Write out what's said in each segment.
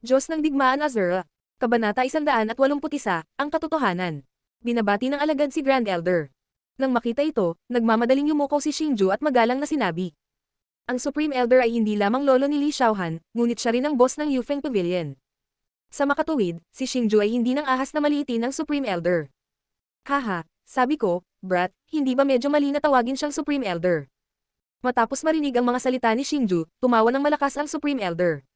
Diyos ng Digmaan Azura. Kabanata 181, ang katotohanan. Binabati ng alagad si Grand Elder. Nang makita ito, nagmamadaling yumuko si Xingju at magalang na sinabi. Ang Supreme Elder ay hindi lamang lolo ni Li Xiaohan, ngunit siya rin ang boss ng Yufeng Pavilion. Sa makatuwid, si Xingju ay hindi nang ahas na maliitin ng Supreme Elder. Haha, sabi ko, brat, hindi ba medyo mali na tawagin siyang Supreme Elder? Matapos marinig ang mga salita ni Xingju, tumawa ng malakas ang Supreme Elder.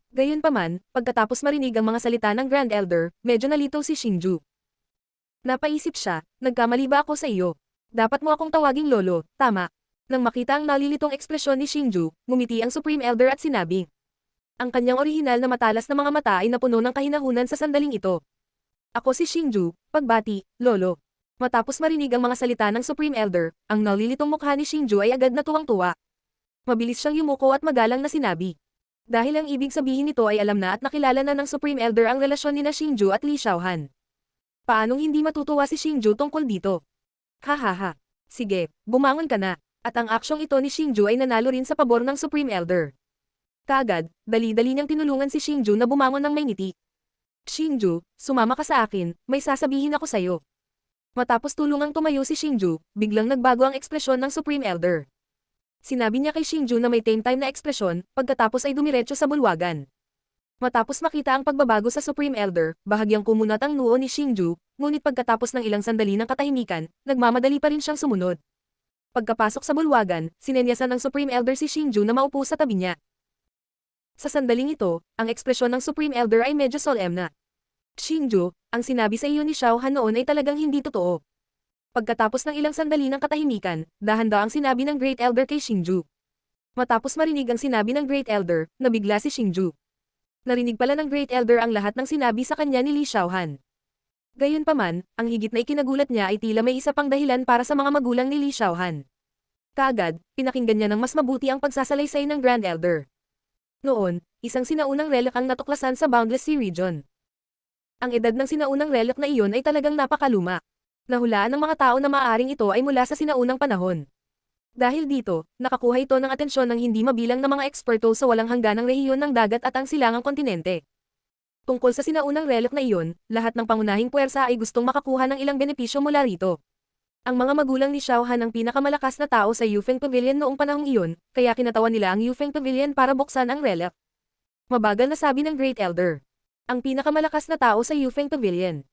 Gayunpaman, pagkatapos marinig ang mga salita ng Grand Elder, medyo nalito si Xingju. Napaisip siya, nagkamali ba ako sa iyo? Dapat mo akong tawaging lolo, tama. Nang makita ang nalilitong ekspresyon ni Xingju, ngumiti ang Supreme Elder at sinabi. Ang kanyang orihinal na matalas na mga mata ay napuno ng kahinahunan sa sandaling ito. Ako si Xingju, pagbati, lolo. Matapos marinig ang mga salita ng Supreme Elder, ang nalilitong mukha ni Xingju ay agad na tuwang-tuwa. Mabilis siyang yumuko at magalang na sinabi. Dahil ang ibig sabihin nito ay alam na at nakilala na ng Supreme Elder ang relasyon nina Xingju at Li Xiaohan. Paanong hindi matutuwa si Xingju tungkol dito? Hahaha. Sige, bumangon ka na. At ang aksyong ito ni Xingju ay nanalo rin sa pabor ng Supreme Elder. Kaagad, dali-dali niyang tinulungan si Xingju na bumangon ng may ngiti. Xingju, sumama ka sa akin, may sasabihin ako sa'yo. Matapos tulungang tumayo si Xingju, biglang nagbago ang ekspresyon ng Supreme Elder. Sinabi niya kay Xingju na may tame time na ekspresyon, pagkatapos ay dumiretso sa bulwagan. Matapos makita ang pagbabago sa Supreme Elder, bahagyang kumunat ang noo ni Xingju, ngunit pagkatapos ng ilang sandali ng katahimikan, nagmamadali pa rin siyang sumunod. Pagkapasok sa bulwagan, sinenyasan ng Supreme Elder si Xingju na maupo sa tabi niya. Sa sandaling ito, ang ekspresyon ng Supreme Elder ay medyo solemn na. Xingju, ang sinabi sa iyo ni Xiaohan noon ay talagang hindi totoo. Pagkatapos ng ilang sandali ng katahimikan, dahan-daang sinabi ng Great Elder kay Xingju. Matapos marinig ang sinabi ng Great Elder, nabigla si Xingju. Narinig pala ng Great Elder ang lahat ng sinabi sa kanya ni Li Xiaohan. Gayunpaman, ang higit na ikinagulat niya ay tila may isa pang dahilan para sa mga magulang ni Li Xiaohan. Kaagad, pinakinggan niya ng mas mabuti ang pagsasalaysay ng Grand Elder. Noon, isang sinaunang relic ang natuklasan sa Boundless Sea Region. Ang edad ng sinaunang relic na iyon ay talagang napakaluma. Nahulaan ng mga tao na maaaring ito ay mula sa sinaunang panahon. Dahil dito, nakakuha ito ng atensyon ng hindi mabilang na mga eksperto sa walang hangganang rehiyon ng dagat at ang silangang kontinente. Tungkol sa sinaunang relic na iyon, lahat ng pangunahing puwersa ay gustong makakuha ng ilang benepisyo mula rito. Ang mga magulang ni Xiaohan ang pinakamalakas na tao sa Yufeng Pavilion noong panahong iyon, kaya kinatawan nila ang Yufeng Pavilion para buksan ang relic. Mabagal na sabi ng Great Elder. Ang pinakamalakas na tao sa Yufeng Pavilion.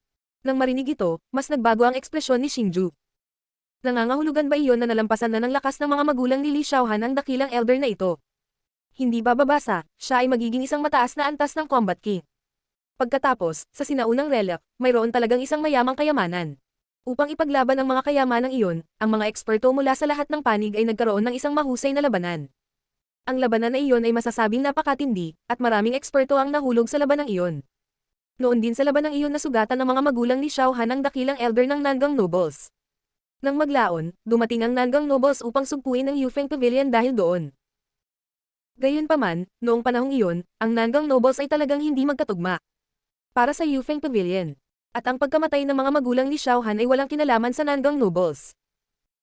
Nang marinig ito, mas nagbago ang ekspresyon ni Xingju. Nangangahulugan ba iyon na nalampasan na ng lakas ng mga magulang ni Li Xiaohan ang dakilang elder na ito? Hindi bababasa, siya ay magiging isang mataas na antas ng Combat King. Pagkatapos, sa sinaunang relic, mayroon talagang isang mayamang kayamanan. Upang ipaglaban ang mga kayamanang iyon, ang mga eksperto mula sa lahat ng panig ay nagkaroon ng isang mahusay na labanan. Ang labanan na iyon ay masasabing napakatindi, at maraming eksperto ang nahulog sa labanang iyon. Noon din sa labanang iyon nasugatan ng mga magulang ni Xiaohan ang dakilang elder ng Nangang Nobles. Nang maglaon, dumating ang Nangang Nobles upang sugpuin ang Yufeng Pavilion dahil doon. Gayunpaman, noong panahong iyon, ang Nangang Nobles ay talagang hindi magkatugma para sa Yufeng Pavilion. At ang pagkamatay ng mga magulang ni Xiaohan ay walang kinalaman sa Nangang Nobles.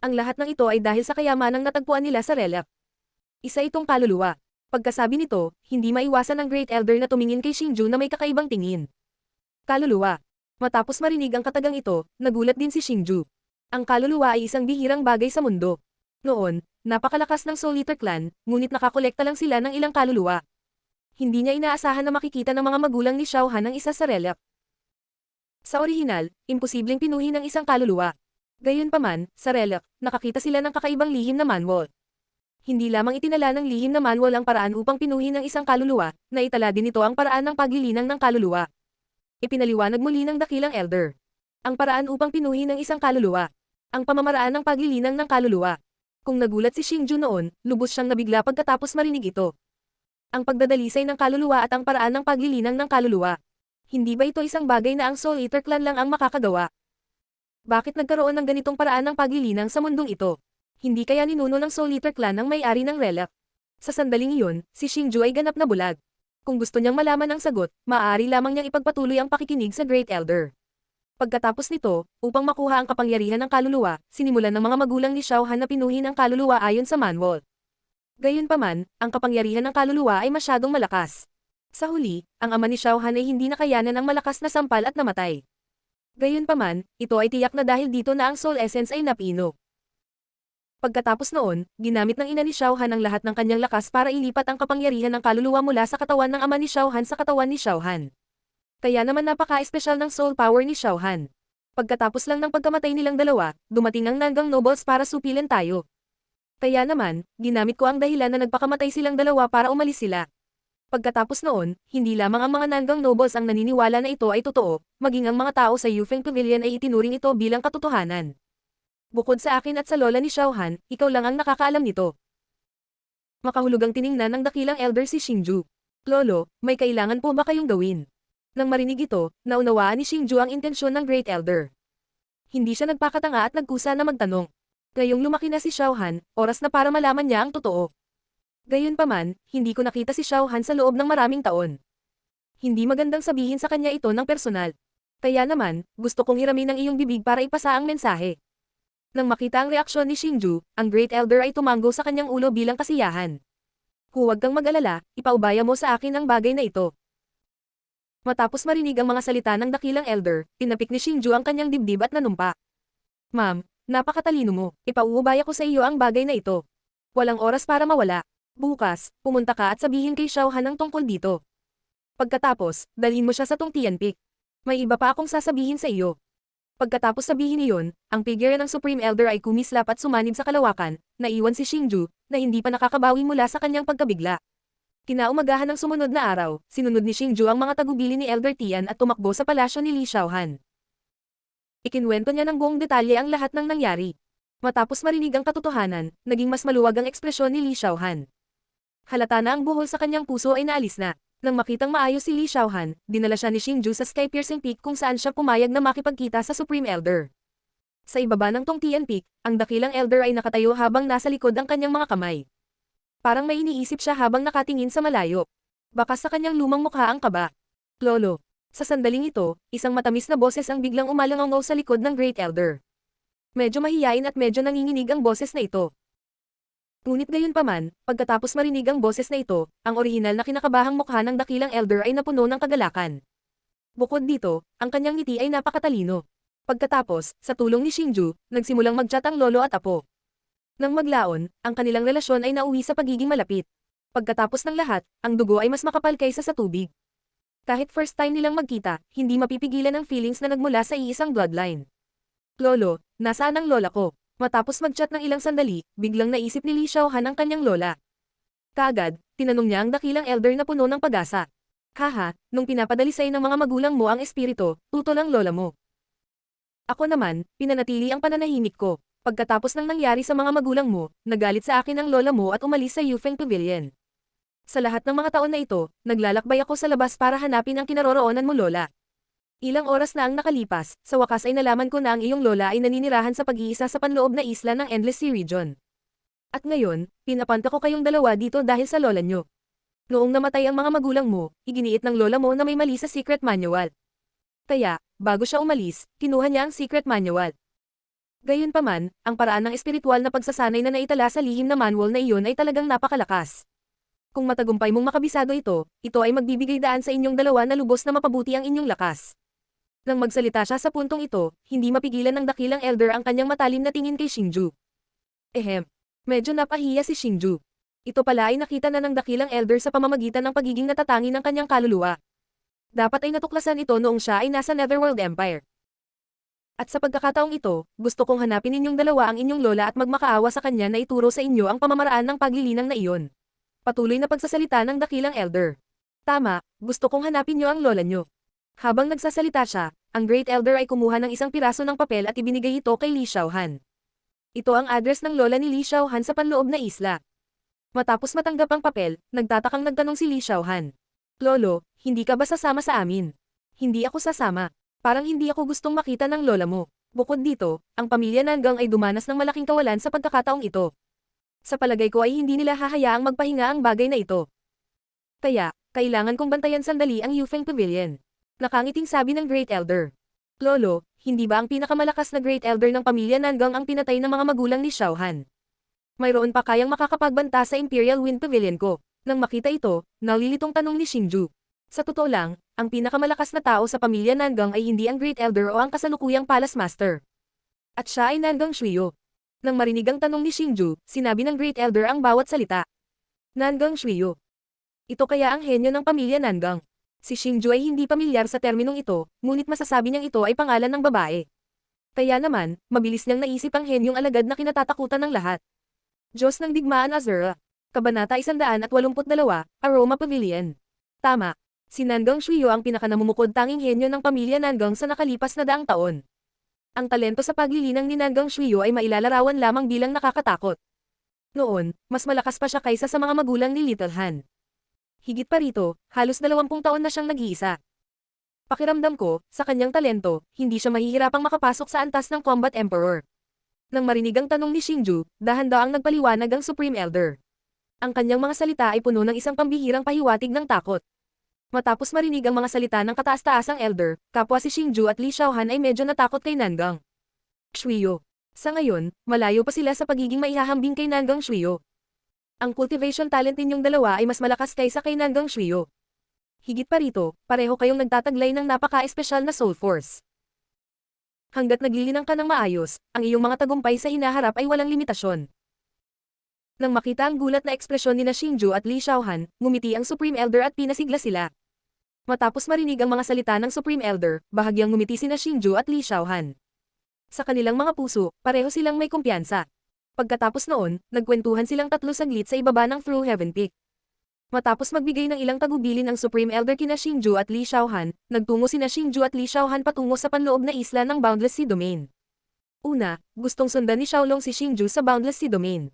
Ang lahat ng ito ay dahil sa kayamanang natagpuan nila sa relic. Isa itong kaluluwa. Pagkasabi nito, hindi maiwasan ng Great Elder na tumingin kay Xingju na may kakaibang tingin. Kaluluwa. Matapos marinig ang katagang ito, nagulat din si Xingju. Ang kaluluwa ay isang bihirang bagay sa mundo. Noon, napakalakas ng Soul Eater Clan, ngunit nakakolekta lang sila ng ilang kaluluwa. Hindi niya inaasahan na makikita ng mga magulang ni Xiaohan ang isa sa relic. Sa orihinal, imposibleng pinuhin ng isang kaluluwa. Gayunpaman, sa relic, nakakita sila ng kakaibang lihim na manual. Hindi lamang itinala ng lihim na manual ang paraan upang pinuhin ng isang kaluluwa, naitala din ito ang paraan ng paglilinang ng kaluluwa. Ipinaliwanag muli ng dakilang elder. Ang paraan upang pinuhin ng isang kaluluwa. Ang pamamaraan ng paglilinang ng kaluluwa. Kung nagulat si Xingju noon, lubos siyang nabigla pagkatapos marinig ito. Ang pagdadalisay ng kaluluwa at ang paraan ng paglilinang ng kaluluwa. Hindi ba ito isang bagay na ang Soul Eater Clan lang ang makakagawa? Bakit nagkaroon ng ganitong paraan ng paglilinang sa mundong ito? Hindi kaya ninuno ng Soul Eater Clan ang may-ari ng relic? Sa sandaling iyon, si Xingju ay ganap na bulag. Kung gusto niyang malaman ang sagot, maaari lamang niyang ipagpatuloy ang pakikinig sa Great Elder. Pagkatapos nito, upang makuha ang kapangyarihan ng kaluluwa, sinimulan ng mga magulang ni Xiaohan na pinuhin ang kaluluwa ayon sa manual. Gayunpaman, ang kapangyarihan ng kaluluwa ay masyadong malakas. Sa huli, ang ama ni Xiaohan ay hindi nakayanan ang malakas na sampal at namatay. Gayunpaman, ito ay tiyak na dahil dito na ang Soul Essence ay napino. Pagkatapos noon, ginamit ng ina ni Xiaohan ang lahat ng kanyang lakas para ilipat ang kapangyarihan ng kaluluwa mula sa katawan ng ama ni Xiaohan sa katawan ni Xiaohan. Kaya naman napaka-espesyal ng soul power ni Xiaohan. Pagkatapos lang ng pagkamatay nilang dalawa, dumating ang Nangang Nobles para supilin tayo. Kaya naman, ginamit ko ang dahilan na nagpakamatay silang dalawa para umalis sila. Pagkatapos noon, hindi lamang ang mga Nangang Nobles ang naniniwala na ito ay totoo, maging ang mga tao sa Yufeng Pavilion ay itinuring ito bilang katotohanan. Bukod sa akin at sa lola ni Xiaohan, ikaw lang ang nakakaalam nito. Makahulugang tiningnan ng dakilang elder si Xingju. Lolo, may kailangan po ba kayong gawin? Nang marinig ito, naunawaan ni Xingju ang intensyon ng Great Elder. Hindi siya nagpakatanga at nagkusa na magtanong. Ngayong lumaki na si Xiaohan, oras na para malaman niya ang totoo. Gayunpaman, hindi ko nakita si Xiaohan sa loob ng maraming taon. Hindi magandang sabihin sa kanya ito ng personal. Kaya naman, gusto kong hiramin ang iyong bibig para ipasa ang mensahe. Nang makita ang reaksyon ni Xingju, ang Great Elder ay tumanggo sa kanyang ulo bilang kasiyahan. Huwag kang mag-alala, ipaubaya mo sa akin ang bagay na ito. Matapos marinig ang mga salita ng dakilang elder, tinapik ni Xingju ang kanyang dibdib at nanumpa. Ma'am, napakatalino mo, ipauubaya ko sa iyo ang bagay na ito. Walang oras para mawala. Bukas, pumunta ka at sabihin kay Xiaohan ang tungkol dito. Pagkatapos, dalhin mo siya sa Tongtian Peak. May iba pa akong sasabihin sa iyo. Pagkatapos sabihin iyon, ang figure ng Supreme Elder ay kumislap at sumanib sa kalawakan, naiwan si Xingju, na hindi pa nakakabawi mula sa kanyang pagkabigla. Kinaumagahan ng sumunod na araw, sinunod ni Xingju ang mga tagubili ni Elder Tian at tumakbo sa palasyo ni Li Xiaohan. Ikinwento niya ng buong detalye ang lahat ng nangyari. Matapos marinig ang katotohanan, naging mas maluwag ang ekspresyon ni Li Xiaohan. Halata na ang buhol sa kanyang puso ay naalis na. Nang makitang maayos si Li Xiaohan, dinala siya ni Xingju sa Sky Piercing Peak kung saan siya pumayag na makipagkita sa Supreme Elder. Sa ibaba ng Tongtian Peak, ang dakilang elder ay nakatayo habang nasa likod ang kanyang mga kamay. Parang may iniisip siya habang nakatingin sa malayo. Baka sa kanyang lumang mukha ang kaba. Lolo. Sa sandaling ito, isang matamis na boses ang biglang umalangaw sa likod ng Great Elder. Medyo mahiyain at medyo nanginginig ang boses na ito. Ngunit gayunpaman, pagkatapos marinig ang boses na ito, ang orihinal na kinakabahang mukha ng dakilang elder ay napuno ng kagalakan. Bukod dito, ang kanyang ngiti ay napakatalino. Pagkatapos, sa tulong ni Xingju, nagsimulang mag-chat ang lolo at apo. Nang maglaon, ang kanilang relasyon ay nauwi sa pagiging malapit. Pagkatapos ng lahat, ang dugo ay mas makapal kaysa sa tubig. Kahit first time nilang magkita, hindi mapipigilan ang feelings na nagmula sa iisang bloodline. Lolo, nasaan ang lola ko? Matapos mag-chat ng ilang sandali, biglang naisip ni Li Xiaohan ang kanyang lola. Kaagad, tinanong niya ang dakilang elder na puno ng pag-asa. Haha, nung pinapadalisay ng mga magulang mo ang espiritu, tutol ang lola mo. Ako naman, pinanatili ang pananahimik ko. Pagkatapos ng nangyari sa mga magulang mo, nagalit sa akin ang lola mo at umalis sa Yufeng Pavilion. Sa lahat ng mga taon na ito, naglalakbay ako sa labas para hanapin ang kinaroroonan mo lola. Ilang oras na ang nakalipas, sa wakas ay nalaman ko na ang iyong lola ay naninirahan sa pag-iisa sa panloob na isla ng Endless Sea Region. At ngayon, pinapanta ko kayong dalawa dito dahil sa lola nyo. Noong namatay ang mga magulang mo, iginiit ng lola mo na may mali sa secret manual. Kaya, bago siya umalis, kinuha niya ang secret manual. Gayunpaman, ang paraan ng espiritual na pagsasanay na naitala sa lihim na manual na iyon ay talagang napakalakas. Kung matagumpay mong makabisado ito ay magbibigay daan sa inyong dalawa na lubos na mapabuti ang inyong lakas. Nang magsalita siya sa puntong ito, hindi mapigilan ng dakilang elder ang kanyang matalim na tingin kay Xingju. Medyo napahiya si Xingju. Ito pala ay nakita na ng dakilang elder sa pamamagitan ng pagiging natatangi ng kanyang kaluluwa. Dapat ay natuklasan ito noong siya ay nasa Netherworld Empire. At sa pagkakataong ito, gusto kong hanapin ninyong dalawa ang inyong lola at magmakaawa sa kanya na ituro sa inyo ang pamamaraan ng paglilinang na iyon. Patuloy na pagsasalita ng dakilang elder. Tama, gusto kong hanapin niyo ang lola niyo. Habang nagsasalita siya, ang Great Elder ay kumuha ng isang piraso ng papel at ibinigay ito kay Li Xiaohan. Ito ang address ng lola ni Li Xiaohan sa panloob na isla. Matapos matanggap ang papel, nagtatakang nagtanong si Li Xiaohan. Lolo, hindi ka ba sasama sa amin? Hindi ako sasama. Parang hindi ako gustong makita ng lola mo. Bukod dito, ang pamilya Nangang ay dumanas ng malaking kawalan sa pagkakataong ito. Sa palagay ko ay hindi nila hahayaang magpahinga ang bagay na ito. Kaya, kailangan kong bantayan sandali ang Yufeng Pavilion. Nakangiting sabi ng Great Elder. Lolo, hindi ba ang pinakamalakas na Great Elder ng pamilya Nangang ang pinatay ng mga magulang ni Xiaohan? Mayroon pa kayang makakapagbanta sa Imperial Wind Pavilion ko. Nang makita ito, nalilitong tanong ni Xingju. Sa totoo lang, ang pinakamalakas na tao sa pamilya Nangang ay hindi ang Great Elder o ang kasalukuyang Palace Master. At siya ay Nangang Shuyo. Nang marinig ang tanong ni Xingju, sinabi ng Great Elder ang bawat salita. Nangang Shuyo. Ito kaya ang henyo ng pamilya Nangang. Si Xingju ay hindi pamilyar sa terminong ito, ngunit masasabi niyang ito ay pangalan ng babae. Kaya naman, mabilis niyang naisip ang henyong alagad na kinatatakutan ng lahat. Diyos ng Digmaan Azura. Kabanata 182, Aroma Pavilion. Tama. Si Nangang Shuyo ang pinakanamumukod tanging henyo ng pamilya Nangang sa nakalipas na daang taon. Ang talento sa paglilinang ni Nangang Shuyo ay mailalarawan lamang bilang nakakatakot. Noon, mas malakas pa siya kaysa sa mga magulang ni Little Han. Higit pa rito, halos 20 taon na siyang nag-iisa. Pakiramdam ko, sa kanyang talento, hindi siya mahihirapang makapasok sa antas ng Combat Emperor. Nang marinig ang tanong ni Xingju, dahan-daang nagpaliwanag ang Supreme Elder. Ang kanyang mga salita ay puno ng isang pambihirang pahiwatig ng takot. Matapos marinig ang mga salita ng kataas-taasang elder, kapwa si Xingju at Li Xiaohan ay medyo natakot kay Nangang Shuyo. Sa ngayon, malayo pa sila sa pagiging maihahambing kay Nangang Shuyo. Ang cultivation talent ninyong dalawa ay mas malakas kaysa kay Nangang Shuyo. Higit pa rito, pareho kayong nagtataglay ng napaka-espesyal na soul force. Hanggat naglilinang ka ng maayos, ang iyong mga tagumpay sa hinaharap ay walang limitasyon. Nang makita ang gulat na ekspresyon ni Xingju at Li Xiaohan, ngumiti ang Supreme Elder at pinasigla sila. Matapos marinig ang mga salita ng Supreme Elder, bahagyang ngumiti sina Xingju at Li Xiaohan. Sa kanilang mga puso, pareho silang may kumpiyansa. Pagkatapos noon, nagkwentuhan silang tatlo saglit sa ibaba ng Through Heaven Peak. Matapos magbigay ng ilang tagubilin ang Supreme Elder kina Xingju at Li Xiaohan, nagtungo sina Xingju at Li Xiaohan patungo sa panloob na isla ng Boundless Sea Domain. Una, gustong sundan ni Xiaolong si Xingju sa Boundless Sea Domain.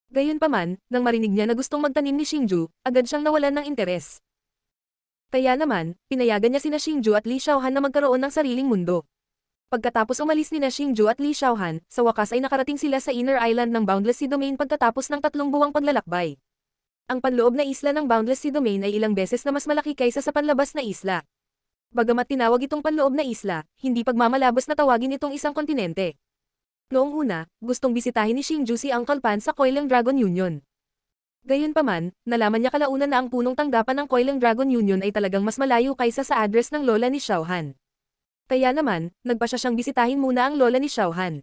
Gayunpaman, nang marinig niya na gustong magtanim ni Xingju, agad siyang nawalan ng interes. Kaya naman, pinayagan niya sina Xingju at Li Xiaohan na magkaroon ng sariling mundo. Pagkatapos umalis ni Xingju at Li Xiaohan, sa wakas ay nakarating sila sa Inner Island ng Boundless Sea Domain pagkatapos ng 3 buwang paglalakbay. Ang panloob na isla ng Boundless Sea Domain ay ilang beses na mas malaki kaysa sa panlabas na isla. Bagamat tinawag itong panloob na isla, hindi pagmamalabas na tawagin itong isang kontinente. Noong una, gustong bisitahin ni Xingju si Uncle Pan sa Coiling Dragon Union. Gayunpaman, nalaman niya kalaunan na ang punong tanggapan ng Coiling Dragon Union ay talagang mas malayo kaysa sa address ng lola ni Xiaohan. Kaya naman, nagpasya siyang bisitahin muna ang lola ni Xiaohan.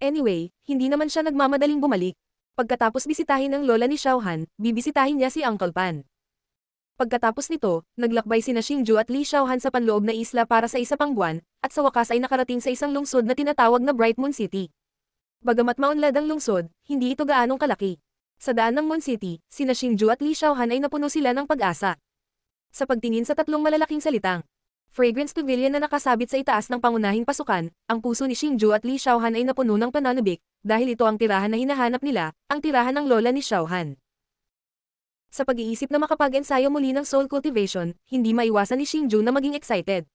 Anyway, hindi naman siya nagmamadaling bumalik. Pagkatapos bisitahin ng lola ni Xiaohan, bibisitahin niya si Uncle Pan. Pagkatapos nito, naglakbay sina Xingju at Li Xiaohan sa panloob na isla para sa isa pang buwan, at sa wakas ay nakarating sa isang lungsod na tinatawag na Bright Moon City. Bagamat maunlad ang lungsod, hindi ito gaanong kalaki. Sa daan ng Moon City, sina Xingju at Li Xiaohan ay napuno sila ng pag-asa. Sa pagtingin sa tatlong malalaking salitang Fragrance Pavilion na nakasabit sa itaas ng pangunahing pasukan, ang puso ni Xingju at Li Xiaohan ay napuno ng pananabik, dahil ito ang tirahan na hinahanap nila, ang tirahan ng lola ni Xiaohan. Sa pag-iisip na makapag-ensayo muli ng soul cultivation, hindi maiwasan ni Xingju na maging excited.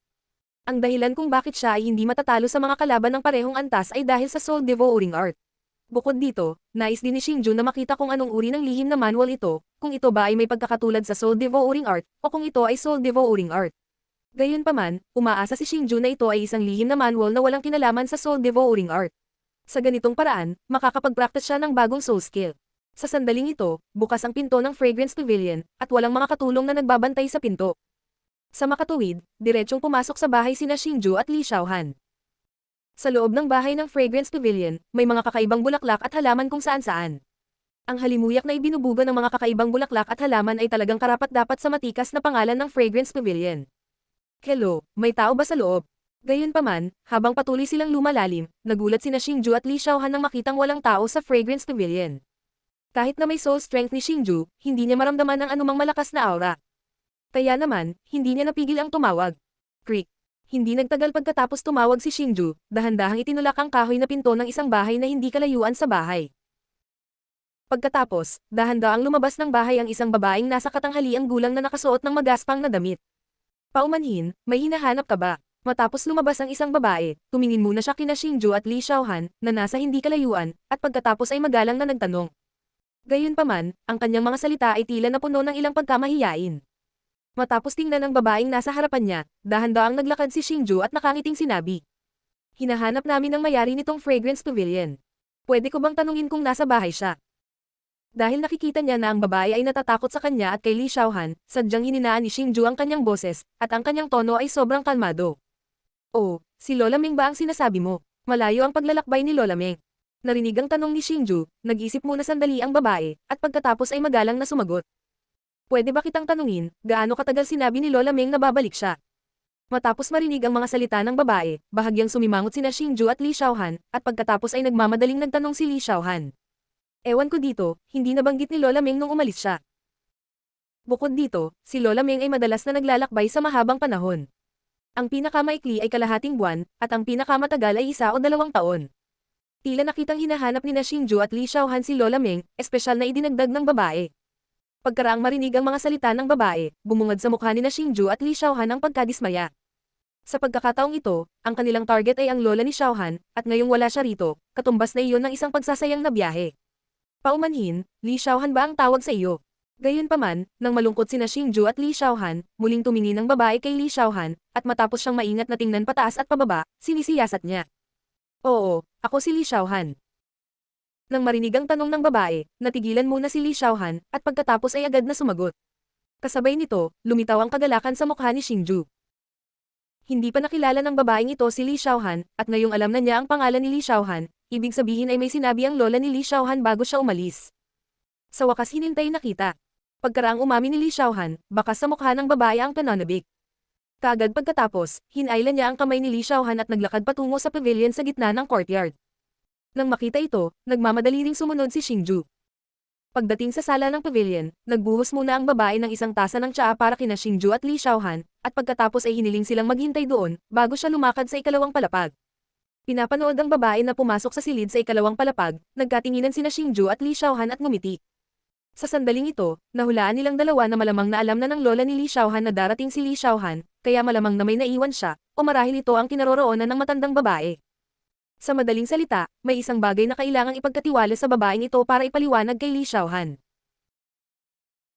Ang dahilan kung bakit siya ay hindi matatalo sa mga kalaban ng parehong antas ay dahil sa soul devouring art. Bukod dito, nais din ni Xingju na makita kung anong uri ng lihim na manual ito, kung ito ba ay may pagkakatulad sa soul devouring art, o kung ito ay soul devouring art. Gayunpaman, umaasa si Xingju na ito ay isang lihim na manual na walang kinalaman sa soul devouring art. Sa ganitong paraan, makakapag-practice siya ng bagong soul skill. Sa sandaling ito, bukas ang pinto ng Fragrance Pavilion, at walang mga katulong na nagbabantay sa pinto. Sa makatuwid, diretsyong pumasok sa bahay sina Xingju at Li Xiaohan. Sa loob ng bahay ng Fragrance Pavilion, may mga kakaibang bulaklak at halaman kung saan-saan. Ang halimuyak na ibinubuga ng mga kakaibang bulaklak at halaman ay talagang karapat-dapat sa matikas na pangalan ng Fragrance Pavilion. Hello, may tao ba sa loob? Gayunpaman, habang patuloy silang lumalalim, nagulat sina Xingju at Li Xiaohan nang makitang walang tao sa Fragrance Pavilion. Kahit na may soul strength ni Xingju, hindi niya maramdaman ang anumang malakas na aura. Kaya naman, hindi niya napigil ang tumawag. Creak. Hindi nagtagal pagkatapos tumawag si Xingju, dahan-dahang itinulak ang kahoy na pinto ng isang bahay na hindi kalayuan sa bahay. Pagkatapos, dahan-daang lumabas ng bahay ang isang babaeng nasa katanghaliang gulang na nakasuot ng magaspang na damit. Paumanhin, may hinahanap ka ba? Matapos lumabas ang isang babae, tumingin muna siya kina Xingju at Li Xiaohan, na nasa hindi kalayuan, at pagkatapos ay magalang na nagtanong. Gayunpaman, ang kanyang mga salita ay tila napuno ng ilang pagkamahiyain. Matapos tingnan ng babaeng nasa harapan niya, dahan-daang naglakad si Xingju at nakangiting sinabi. Hinahanap namin ang mayari nitong Fragrance Pavilion. Pwede ko bang tanungin kung nasa bahay siya? Dahil nakikita niya na ang babae ay natatakot sa kanya at kay Li Xiaohan, sadyang hininaan ni Xingju ang kanyang boses, at ang kanyang tono ay sobrang kalmado. Oh, si Lola Meng ba ang sinasabi mo? Malayo ang paglalakbay ni Lola Meng. Narinig ang tanong ni Xingju, nag-isip muna sandali ang babae, at pagkatapos ay magalang na sumagot. Pwede ba kitang tanungin, gaano katagal sinabi ni Lola Meng na babalik siya? Matapos marinig ang mga salita ng babae, bahagyang sumimangot sina Xingju at Li Xiaohan, at pagkatapos ay nagmamadaling nagtanong si Li Xiaohan. Ewan ko dito, hindi nabanggit ni Lola Meng nung umalis siya. Bukod dito, si Lola Meng ay madalas na naglalakbay sa mahabang panahon. Ang pinakamaikli ay kalahating buwan, at ang pinakamatagal ay 1 o 2 taon. Tila nakitang hinahanap ni na Xingju at Li Xiaohan si Lola Meng, espesyal na idinagdag ng babae. Pagkaraang marinig ang mga salita ng babae, bumungad sa mukha ni na Xingju at Li Xiaohan ang pagkadismaya. Sa pagkakataong ito, ang kanilang target ay ang lola ni Xiaohan, at ngayong wala siya rito, katumbas na iyon ng isang pagsasayang na biyahe. Paumanhin, Li Xiaohan ba ang tawag sa iyo? Gayunpaman, nang malungkot sina Xingju at Li Xiaohan, muling tumingin ang babae kay Li Xiaohan, at matapos siyang maingat na tingnan pataas at pababa, sinisiyasat niya. Oo, ako si Li Xiaohan. Nang marinig ang tanong ng babae, natigilan muna si Li Xiaohan, at pagkatapos ay agad na sumagot. Kasabay nito, lumitaw ang kagalakan sa mukha ni Xingju. Hindi pa nakilala ng babaeng ito si Li Xiaohan, at ngayong alam na niya ang pangalan ni Li Xiaohan, ibig sabihin ay may sinabi ang lola ni Li Xiaohan bago siya umalis. Sa wakas hinintay nakita. Pagkaraang umamin ni Li Xiaohan, bakas sa mukha ng babae ang pananabik. Kaagad pagkatapos, hinailan niya ang kamay ni Li Xiaohan at naglakad patungo sa pavilion sa gitna ng courtyard. Nang makita ito, nagmamadali ring sumunod si Xingju. Pagdating sa sala ng pavilion, nagbuhos muna ang babae ng isang tasa ng tsaa para kina Xingju at Li Xiaohan, at pagkatapos ay hiniling silang maghintay doon, bago siya lumakad sa ikalawang palapag. Pinapanood ang babae na pumasok sa silid sa ikalawang palapag, nagkatinginan sina Xingju at Li Xiaohan at ngumiti. Sa sandaling ito, nahulaan nilang dalawa na malamang na alam na ng lola ni Li Xiaohan na darating si Li Xiaohan, kaya malamang na may naiwan siya, o marahil ito ang kinaroroonan ng matandang babae. Sa madaling salita, may isang bagay na kailangang ipagkatiwala sa babaeng ito para ipaliwanag kay Li Xiaohan.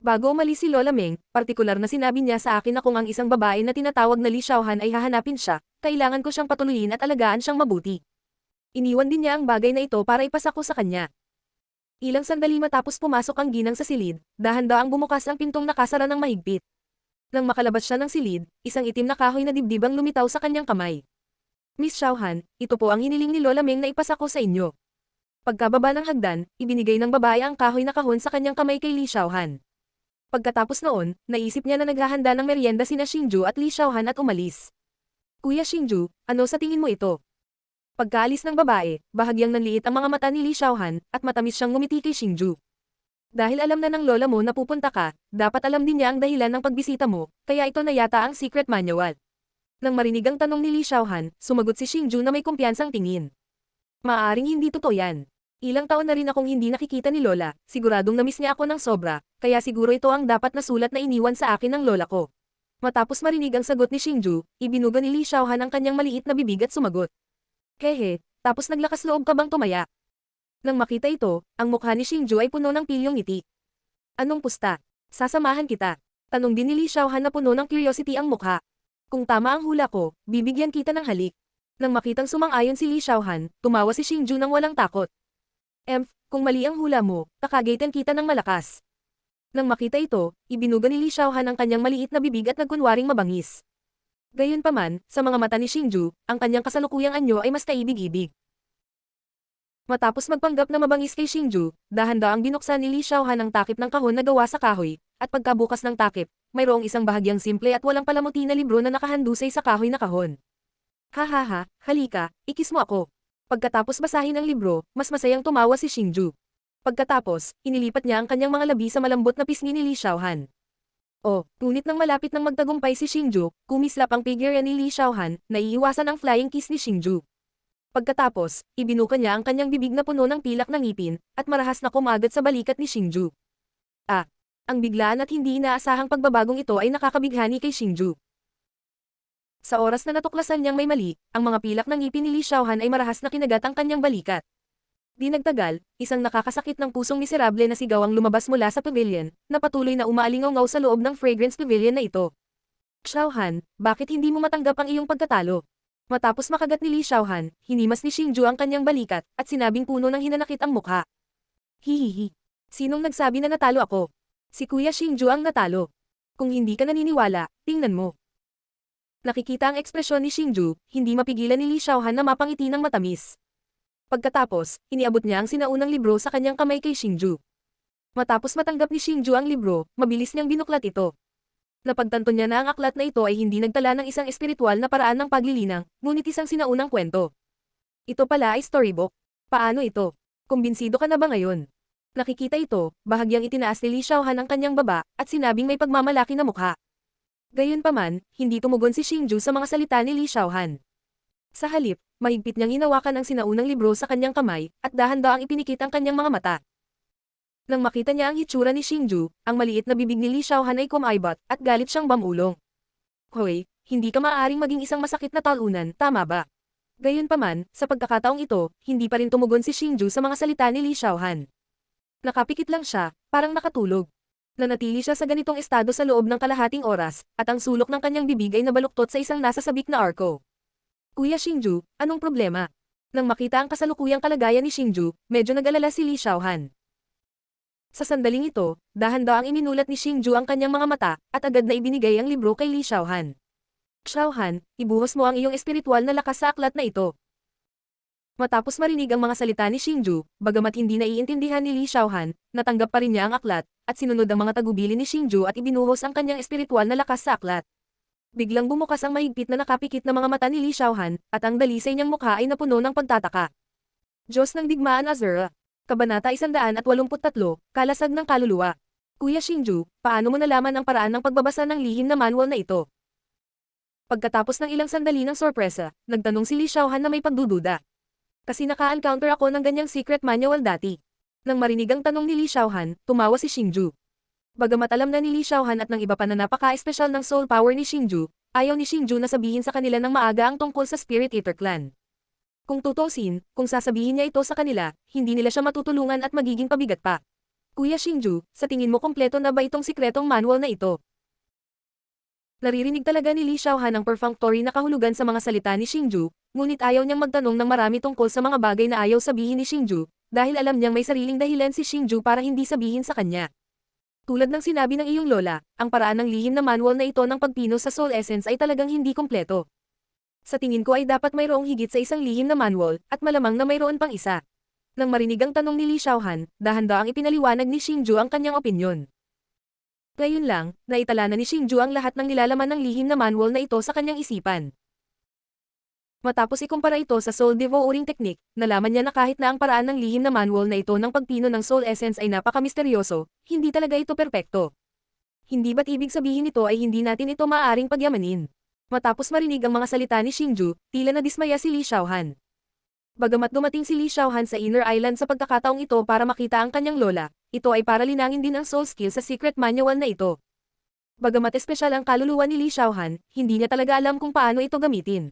Bago umalis si Lola Meng, partikular na sinabi niya sa akin na kung ang isang babae na tinatawag na Li Xiaohan ay hahanapin siya, kailangan ko siyang patuloyin at alagaan siyang mabuti. Iniwan din niya ang bagay na ito para ipasako sa kanya. Ilang sandali matapos pumasok ang ginang sa silid, dahan-daang bumukas ang pintong nakasara ng mahigpit. Nang makalabas siya ng silid, isang itim na kahoy na dibdib ang lumitaw sa kanyang kamay. Miss Xiaohan, ito po ang hiniling ni Lola Meng na ipasako sa inyo. Pagkababa ng hagdan, ibinigay ng babae ang kahoy na kahon sa kanyang kamay kay Li Xiaohan. Pagkatapos noon, naisip niya na naghahanda ng merienda sina Xingju at Li Xiaohan at umalis. Kuya Xingju, ano sa tingin mo ito? Pagkaalis ng babae, bahagyang nanliit ang mga mata ni Li Xiaohan, at matamis siyang ngumiti kay Xingju. Dahil alam na ng lola mo na pupunta ka, dapat alam din niya ang dahilan ng pagbisita mo, kaya ito na yata ang secret manual. Nang marinig ang tanong ni Li Xiaohan, sumagot si Xingju na may kumpiyansang tingin. Maaaring hindi totoo yan. Ilang taon na rin akong hindi nakikita ni lola, siguradong namiss niya ako ng sobra, kaya siguro ito ang dapat na sulat na iniwan sa akin ng lola ko. Matapos marinig ang sagot ni Xingju, ibinuga ni Li Xiaohan ang kanyang maliit na bibig at sumagot. Hehe, tapos naglakas loob ka bang tumaya? Nang makita ito, ang mukha ni Xingju ay puno ng pilyong ngiti. Anong pusta? Sasamahan kita. Tanong din ni Li Xiaohan na puno ng curiosity ang mukha. Kung tama ang hula ko, bibigyan kita ng halik. Nang makitang sumang-ayon si Li Xiaohan, tumawa si Xingju nang walang takot. Kung mali ang hula mo, kakagaitan kita ng malakas. Nang makita ito, ibinuga ni Li Xiaohan ang kanyang maliit na bibig at nagkunwaring mabangis. Gayunpaman, sa mga mata ni Xingju, ang kanyang kasalukuyang anyo ay mas kaibig-ibig. Matapos magpanggap na mabangis kay Xingju, dahan-daang binuksan ni Li Xiaohan ang takip ng kahon na gawa sa kahoy, at pagkabukas ng takip, mayroong isang bahagyang simple at walang palamuti na libro na nakahandusay sa kahoy na kahon. Hahaha, halika, ikis mo ako. Pagkatapos basahin ang libro, mas masayang tumawa si Xingju. Pagkatapos, inilipat niya ang kanyang mga labi sa malambot na pisngi ni Li Xiaohan. Ngunit nang malapit nang magtagumpay si Xingju, kumislap ang figure ni Li Xiaohan, naiiwasan ang flying kiss ni Xingju. Pagkatapos, ibinuka niya ang kanyang bibig na puno ng pilak ng ngipin, at marahas na kumagat sa balikat ni Xingju. Ang biglaan at hindi inaasahang pagbabagong ito ay nakakabighani kay Xingju. Sa oras na natuklasan niyang may mali, ang mga pilak ng ngipin ni Li Xiaohan ay marahas na kinagat ang kanyang balikat. Di nagtagal, isang nakakasakit ng pusong miserable na sigaw ang lumabas mula sa pavilion, na patuloy na umaalingaw sa loob ng fragrance pavilion na ito. Xiaohan, bakit hindi mo matanggap ang iyong pagkatalo? Matapos makagat ni Li Xiaohan, hinimas ni Xingju ang kanyang balikat, at sinabing puno ng hinanakit ang mukha. Hihihi. Sinong nagsabi na natalo ako? Si Kuya Xingju ang natalo. Kung hindi ka naniniwala, tingnan mo. Nakikita ang ekspresyon ni Xingju, hindi mapigilan ni Li Xiaohan na mapangiti ng matamis. Pagkatapos, iniabot niya ang sinaunang libro sa kanyang kamay kay Xingju. Matapos matanggap ni Xingju ang libro, mabilis niyang binuklat ito. Napagtanto niya na ang aklat na ito ay hindi nagtala ng isang espiritual na paraan ng paglilinang, ngunit isang sinaunang kwento. Ito pala ay storybook. Paano ito? Kumbinsido ka na ba ngayon? Nakikita ito, bahagyang itinaas ni Li Xiaohan ang kanyang baba, at sinabing may pagmamalaki na mukha. Gayunpaman, hindi tumugon si Xingju sa mga salita ni Li Xiaohan. Sa halip, mahigpit niyang hinawakan ang sinaunang libro sa kanyang kamay, at dahan-daang ipinikit ang kanyang mga mata. Nang makita niya ang hitsura ni Xingju, ang maliit na bibig ni Li Xiaohan ay kumaibot, at galit siyang bamulong. Hoy, hindi ka maaaring maging isang masakit na talunan, tama ba? Gayunpaman, sa pagkakataong ito, hindi pa rin tumugon si Xingju sa mga salita ni Li Xiaohan. Nakapikit lang siya, parang nakatulog. Nanatili siya sa ganitong estado sa loob ng kalahating oras, at ang sulok ng kanyang bibig ay nabaluktot sa isang nasasabik na arko. Kuya Xingju, anong problema? Nang makita ang kasalukuyang kalagayan ni Xingju, medyo nag-alala si Li Xiaohan. Sa sandaling ito, dahan-daang iminulat ni Xingju ang kanyang mga mata, at agad na ibinigay ang libro kay Li Xiaohan. Xiaohan, ibuhos mo ang iyong espiritual na lakas sa aklat na ito. Matapos marinig ang mga salita ni Xingju, bagamat hindi naiintindihan ni Li Xiaohan, natanggap pa rin niya ang aklat, at sinunod ang mga tagubilin ni Xingju at ibinuhos ang kanyang espiritual na lakas sa aklat. Biglang bumukas ang mahigpit na nakapikit na mga mata ni Li Xiaohan, at ang dalisay niyang mukha ay napuno ng pagtataka. Diyos ng Digmaan Azura. Kabanata 183, Kalasag ng Kaluluwa. Kuya Xingju, paano mo nalaman ang paraan ng pagbabasa ng lihim na manual na ito? Pagkatapos ng ilang sandali ng sorpresa, nagtanong si Li Xiaohan na may pagdududa. Kasi naka-encounter ako ng ganyang secret manual dati. Nang marinig ang tanong ni Li Xiaohan, tumawa si Xingju. Bagamat alam na ni Li Xiaohan at ng iba pa na napaka-espesyal ng soul power ni Xingju, ayaw ni Xingju na sabihin sa kanila ng maaga ang tungkol sa Spirit Eater Clan. Kung tutusin, kung sasabihin niya ito sa kanila, hindi nila siya matutulungan at magiging pabigat pa. Kuya Xingju, sa tingin mo kompleto na ba itong sikretong manual na ito? Naririnig talaga ni Li Xiaohan ang perfunctory na kahulugan sa mga salita ni Xingju, ngunit ayaw niyang magtanong ng marami tungkol sa mga bagay na ayaw sabihin ni Xingju, dahil alam niyang may sariling dahilan si Xingju para hindi sabihin sa kanya. Tulad ng sinabi ng iyong lola, ang paraan ng lihim na manual na ito ng pagpino sa soul essence ay talagang hindi kumpleto. Sa tingin ko ay dapat mayroong higit sa isang lihim na manual, at malamang na mayroon pang isa. Nang marinig ang tanong ni Li Xiaohan, dahan-daang ipinaliwanag ni Xingju ang kanyang opinyon. Ngayon lang, naitala na ni Xingju ang lahat ng nilalaman ng lihim na manual na ito sa kanyang isipan. Matapos ikumpara ito sa Soul Devouring Technique, nalaman niya na kahit na ang paraan ng lihim na manual na ito ng pagpino ng Soul Essence ay napaka-misteryoso, hindi talaga ito perpekto. Hindi ba't ibig sabihin nito ay hindi natin ito maaaring pagyamanin? Matapos marinig ang mga salita ni Xingju, tila nadismaya si Li Xiaohan. Bagamat dumating si Li Xiaohan sa Inner Island sa pagkakataong ito para makita ang kanyang lola, ito ay para linangin din ang soul skill sa secret manual na ito. Bagamat espesyal ang kaluluwa ni Li Xiaohan, hindi niya talaga alam kung paano ito gamitin.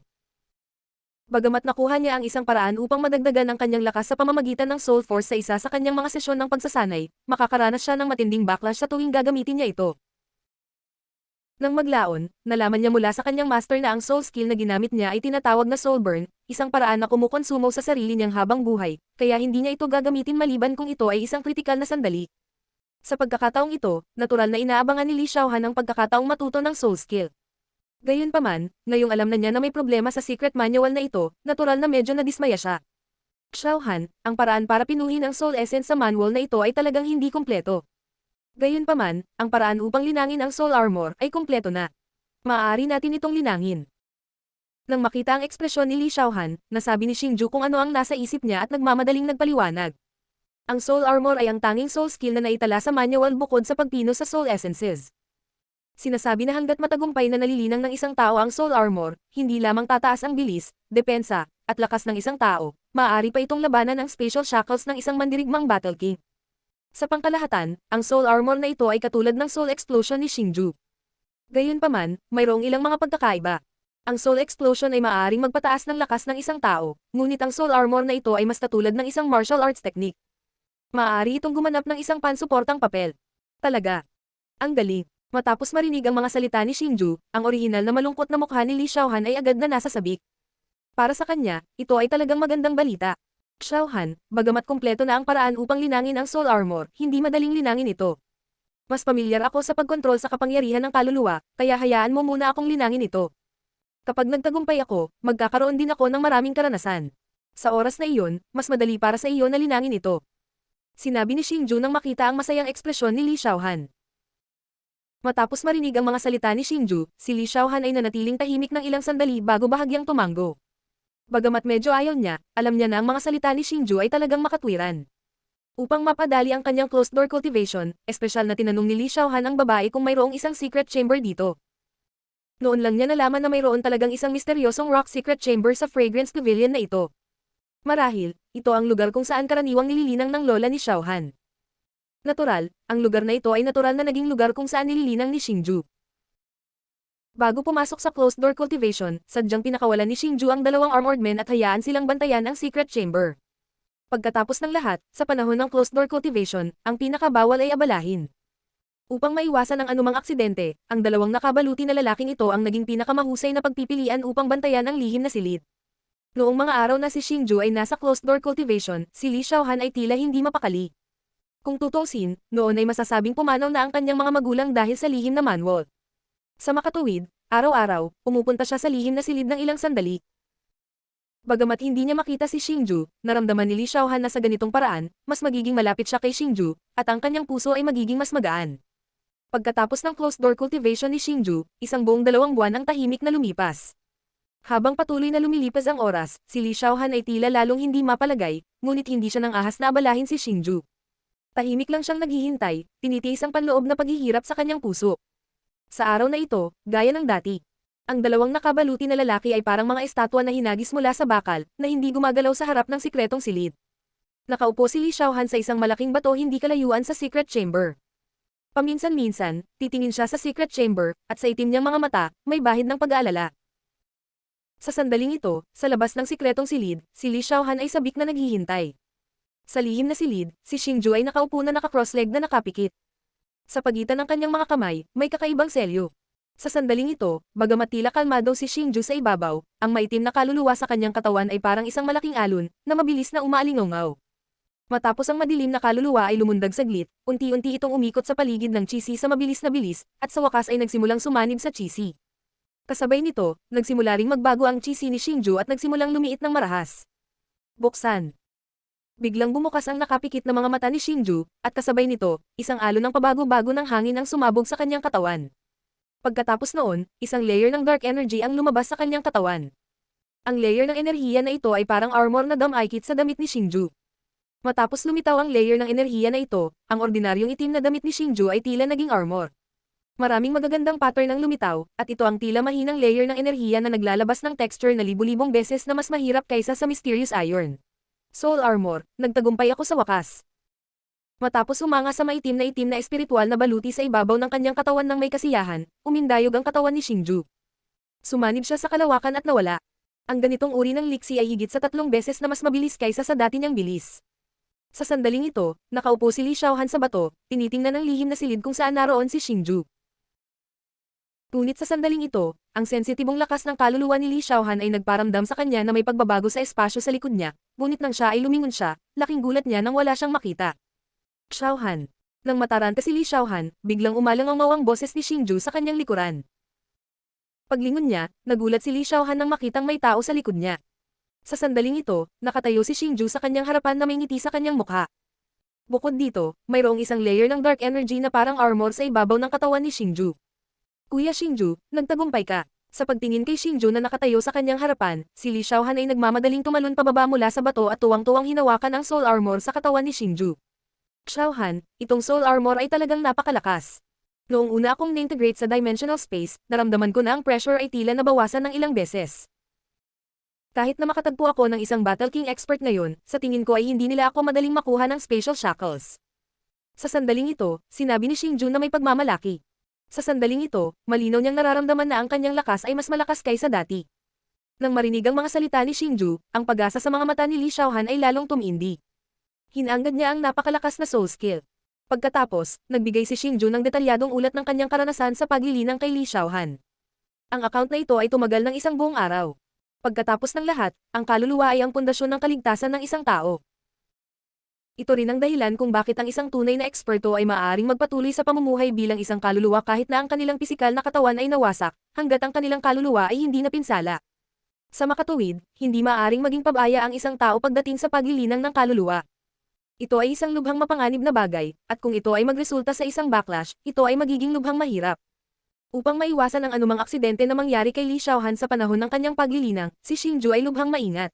Bagamat nakuha niya ang isang paraan upang madagdagan ang kanyang lakas sa pamamagitan ng Soul Force sa isa sa kanyang mga sesyon ng pagsasanay, makakaranas siya ng matinding backlash sa tuwing gagamitin niya ito. Nang maglaon, nalaman niya mula sa kanyang master na ang soul skill na ginamit niya ay tinatawag na soul burn, isang paraan na kumukonsumo sa sarili niyang habang buhay, kaya hindi niya ito gagamitin maliban kung ito ay isang kritikal na sandali. Sa pagkakataong ito, natural na inaabangan ni Li Xiaohan ang pagkakataong matuto ng soul skill. Gayunpaman, ngayong alam na niya na may problema sa secret manual na ito, natural na medyo nadismaya siya. Xiaohan, ang paraan para pinuhin ang soul essence sa manual na ito ay talagang hindi kumpleto. Gayunpaman, ang paraan upang linangin ang soul armor ay kumpleto na. Maaari natin itong linangin. Nang makita ang ekspresyon ni Li Xiaohan, nasabi ni Xingju kung ano ang nasa isip niya at nagmamadaling nagpaliwanag. Ang soul armor ay ang tanging soul skill na naitala sa manual bukod sa pagpino sa soul essences. Sinasabi na hanggat matagumpay na nalilinang ng isang tao ang soul armor, hindi lamang tataas ang bilis, depensa, at lakas ng isang tao, maaari pa itong labanan ang special shackles ng isang mandirigmang Battle King. Sa pangkalahatan, ang soul armor na ito ay katulad ng soul explosion ni Xingju. Gayunpaman, mayroong ilang mga pagkakaiba. Ang soul explosion ay maaaring magpataas ng lakas ng isang tao, ngunit ang soul armor na ito ay mas katulad ng isang martial arts technique. Maaari itong gumanap ng isang pansuportang papel. Talaga. Ang galing. Matapos marinig ang mga salita ni Xingju, ang orihinal na malungkot na mukha ni Li Xiaohan ay agad na nasa sabik. Para sa kanya, ito ay talagang magandang balita. Xiaohan, bagamat kumpleto na ang paraan upang linangin ang soul armor, hindi madaling linangin ito. Mas pamilyar ako sa pagkontrol sa kapangyarihan ng kaluluwa, kaya hayaan mo muna akong linangin ito. Kapag nagtagumpay ako, magkakaroon din ako ng maraming karanasan. Sa oras na iyon, mas madali para sa iyo na linangin ito. Sinabi ni Xingju nang makita ang masayang ekspresyon ni Li Xiaohan. Matapos marinig ang mga salita ni Xingju, si Li Xiaohan ay nanatiling tahimik ng ilang sandali bago bahagyang tumanggo. Bagamat medyo ayaw niya, alam niya na ang mga salita ni Xingju ay talagang makatwiran. Upang mapadali ang kanyang closed-door cultivation, espesyal na tinanong ni Li Xiaohan ang babae kung mayroong isang secret chamber dito. Noon lang niya nalaman na mayroon talagang isang misteryosong rock secret chamber sa Fragrance Pavilion na ito. Marahil, ito ang lugar kung saan karaniwang nililinang ng lola ni Xiaohan. Natural, ang lugar na ito ay natural na naging lugar kung saan nililinang ni Xingju. Bago pumasok sa closed-door cultivation, sadyang pinakawalan ni Xingju ang dalawang armored men at hayaan silang bantayan ang secret chamber. Pagkatapos ng lahat, sa panahon ng closed-door cultivation, ang pinakabawal ay abalahin. Upang maiwasan ang anumang aksidente, ang dalawang nakabaluti na lalaking ito ang naging pinakamahusay na pagpipilian upang bantayan ang lihim na silid. Noong mga araw na si Xingju ay nasa closed-door cultivation, si Li Xiaohan ay tila hindi mapakali. Kung tutuusin, noon ay masasabing pumanaw na ang kanyang mga magulang dahil sa lihim na manual. Sa makatuwid, araw-araw, pumupunta siya sa lihim na silid ng ilang sandali. Bagamat hindi niya makita si Xingju, naramdaman ni Li Xiaohan na sa ganitong paraan, mas magiging malapit siya kay Xingju, at ang kanyang puso ay magiging mas magaan. Pagkatapos ng closed-door cultivation ni Xingju, isang buong 2 buwan ang tahimik na lumipas. Habang patuloy na lumilipas ang oras, si Li Xiaohan ay tila lalong hindi mapalagay, ngunit hindi siya nang ahas na abalahin si Xingju. Tahimik lang siyang naghihintay, tinitiis ang panloob na paghihirap sa kanyang puso. Sa araw na ito, gaya ng dati, ang dalawang nakabaluti na lalaki ay parang mga estatwa na hinagis mula sa bakal, na hindi gumagalaw sa harap ng sikretong silid. Nakaupo si Li Xiaohan sa isang malaking bato hindi kalayuan sa secret chamber. Paminsan-minsan, titingin siya sa secret chamber, at sa itim niyang mga mata, may bahid ng pag-aalala. Sa sandaling ito, sa labas ng sikretong silid, si Li Xiaohan ay sabik na naghihintay. Sa lihim na silid, si Xingju ay nakaupo na naka-cross-leg na nakapikit. Sa pagitan ng kanyang mga kamay, may kakaibang selyo. Sa sandaling ito, bagamat tila kalmado si Xingju sa ibabaw, ang maitim na kaluluwa sa kanyang katawan ay parang isang malaking alon, na mabilis na umaalingaw. Matapos ang madilim na kaluluwa ay lumundag saglit, unti-unti itong umikot sa paligid ng Qixi sa mabilis na bilis, at sa wakas ay nagsimulang sumanib sa Qixi. Kasabay nito, nagsimula ring magbago ang Qixi ni Xingju at nagsimulang lumiit ng marahas. Buksan. Biglang bumukas ang nakapikit na mga mata ni Xingju, at kasabay nito, isang alon ng pabago-bago ng hangin ang sumabog sa kanyang katawan. Pagkatapos noon, isang layer ng dark energy ang lumabas sa kanyang katawan. Ang layer ng enerhiya na ito ay parang armor na damaykit sa damit ni Xingju. Matapos lumitaw ang layer ng enerhiya na ito, ang ordinaryong itim na damit ni Xingju ay tila naging armor. Maraming magagandang pattern ang lumitaw, at ito ang tila mahinang layer ng enerhiya na naglalabas ng texture na libu-libong beses na mas mahirap kaysa sa Mysterious Iron. Soul Armor, nagtagumpay ako sa wakas. Matapos umanga sa maitim na espiritual na baluti sa ibabaw ng kanyang katawan ng may kasiyahan, umindayog ang katawan ni Xingju. Sumanib siya sa kalawakan at nawala. Ang ganitong uri ng liksi ay higit sa 3 beses na mas mabilis kaysa sa dati niyang bilis. Sa sandaling ito, nakaupo si Li Xiaohan sa bato, tinitingnan ng lihim na silid kung saan naroon si Xingju. Ngunit sa sandaling ito, ang sensitibong lakas ng kaluluwa ni Li Xiaohan ay nagparamdam sa kanya na may pagbabago sa espasyo sa likod niya, ngunit nang siya ay lumingon siya, laking gulat niya nang wala siyang makita. Xiaohan. Nang mataranta si Li Xiaohan, biglang umalangaw ang boses ni Xingju sa kanyang likuran. Paglingon niya, nagulat si Li Xiaohan nang makitang may tao sa likod niya. Sa sandaling ito, nakatayo si Xingju sa kanyang harapan na may ngiti sa kanyang mukha. Bukod dito, mayroong isang layer ng dark energy na parang armor sa ibabaw ng katawan ni Xingju. Kuya Xingju, nagtagumpay ka. Sa pagtingin kay Xingju na nakatayo sa kanyang harapan, si Li Xiaohan ay nagmamadaling tumalon pababa mula sa bato at tuwang-tuwang hinawakan ang soul armor sa katawan ni Xingju. Xiaohan, itong soul armor ay talagang napakalakas. Noong una akong na-integrate sa dimensional space, naramdaman ko na ang pressure ay tila nabawasan ng ilang beses. Kahit na makatagpo ako ng isang Battle King expert ngayon, sa tingin ko ay hindi nila ako madaling makuha ng spatial shackles. Sa sandaling ito, sinabi ni Xingju na may pagmamalaki. Sa sandaling ito, malinaw niyang nararamdaman na ang kanyang lakas ay mas malakas kaysa dati. Nang marinig ang mga salita ni Xingju, ang pag-asa sa mga mata ni Li Xiaohan ay lalong tumindi. Hinangad niya ang napakalakas na soul skill. Pagkatapos, nagbigay si Xingju ng detalyadong ulat ng kanyang karanasan sa paglilinang kay Li Xiaohan. Ang account na ito ay tumagal ng isang buong araw. Pagkatapos ng lahat, ang kaluluwa ay ang pundasyon ng kaligtasan ng isang tao. Ito rin ang dahilan kung bakit ang isang tunay na eksperto ay maaaring magpatuloy sa pamumuhay bilang isang kaluluwa kahit na ang kanilang pisikal na katawan ay nawasak, hanggat ang kanilang kaluluwa ay hindi napinsala. Sa makatuwid, hindi maaaring maging pabaya ang isang tao pagdating sa paglilinang ng kaluluwa. Ito ay isang lubhang mapanganib na bagay, at kung ito ay magresulta sa isang backlash, ito ay magiging lubhang mahirap. Upang maiwasan ang anumang aksidente na mangyari kay Li Xiaohan sa panahon ng kanyang paglilinang, si Xingju ay lubhang maingat.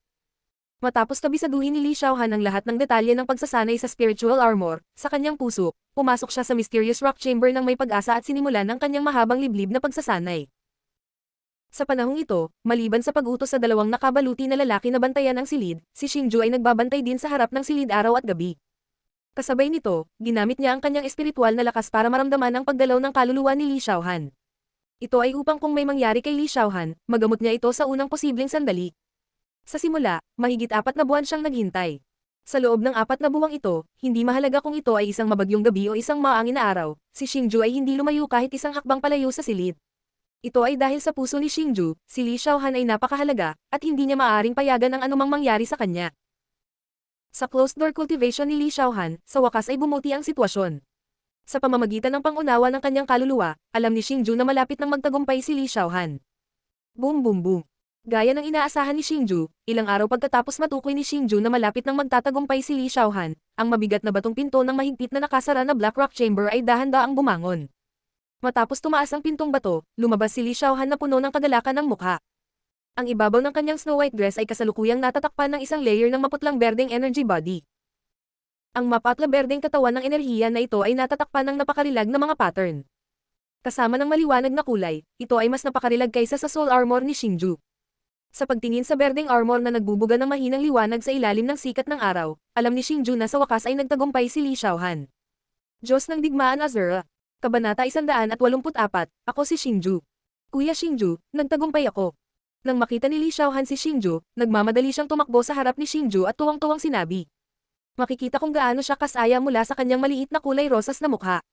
Matapos kabisaduhin ni Li Xiaohan ang lahat ng detalye ng pagsasanay sa spiritual armor, sa kanyang puso, pumasok siya sa mysterious rock chamber ng may pag-asa at sinimulan ang kanyang mahabang liblib na pagsasanay. Sa panahong ito, maliban sa pag-utos sa dalawang nakabaluti na lalaki na bantayan ang silid, si Xingju ay nagbabantay din sa harap ng silid araw at gabi. Kasabay nito, ginamit niya ang kanyang espiritual na lakas para maramdaman ang pagdalaw ng kaluluwa ni Li Xiaohan. Ito ay upang kung may mangyari kay Li Xiaohan, magamot niya ito sa unang posibleng sandali. Sa simula, mahigit 4 na buwan siyang naghintay. Sa loob ng 4 na buwang ito, hindi mahalaga kung ito ay isang mabagyong gabi o isang maangin na araw, si Xingju ay hindi lumayo kahit isang hakbang palayo sa silid. Ito ay dahil sa puso ni Xingju, si Li Xiaohan ay napakahalaga, at hindi niya maaaring payagan ang anumang mangyari sa kanya. Sa closed-door cultivation ni Li Xiaohan, sa wakas ay bumuti ang sitwasyon. Sa pamamagitan ng pangunawa ng kanyang kaluluwa, alam ni Xingju na malapit nang magtagumpay si Li Xiaohan. Boom boom boom. Gaya ng inaasahan ni Xingju, ilang araw pagkatapos matukoy ni Xingju na malapit nang magtatagumpay si Li Xiaohan, ang mabigat na batong pinto ng mahigpit na nakasara na Black Rock Chamber ay dahan-daang bumangon. Matapos tumaas ang pintong bato, lumabas si Li Xiaohan na puno ng kagalakan ng mukha. Ang ibabaw ng kanyang snow white dress ay kasalukuyang natatakpan ng isang layer ng maputlang berdeng energy body. Ang mapatla berdeng katawan ng enerhiya na ito ay natatakpan ng napakarilag na mga pattern. Kasama ng maliwanag na kulay, ito ay mas napakarilag kaysa sa soul armor ni Xingju. Sa pagtingin sa berdeng armor na nagbubuga ng mahinang liwanag sa ilalim ng sikat ng araw, alam ni Xingju na sa wakas ay nagtagumpay si Li Xiaohan. Diyos ng Digmaan Azura. Kabanata 184, ako si Xingju. Kuya Xingju, nagtagumpay ako. Nang makita ni Li Xiaohan si Xingju, nagmamadali siyang tumakbo sa harap ni Xingju at tuwang-tuwang sinabi. Makikita kung gaano siya kasaya mula sa kanyang maliit na kulay rosas na mukha.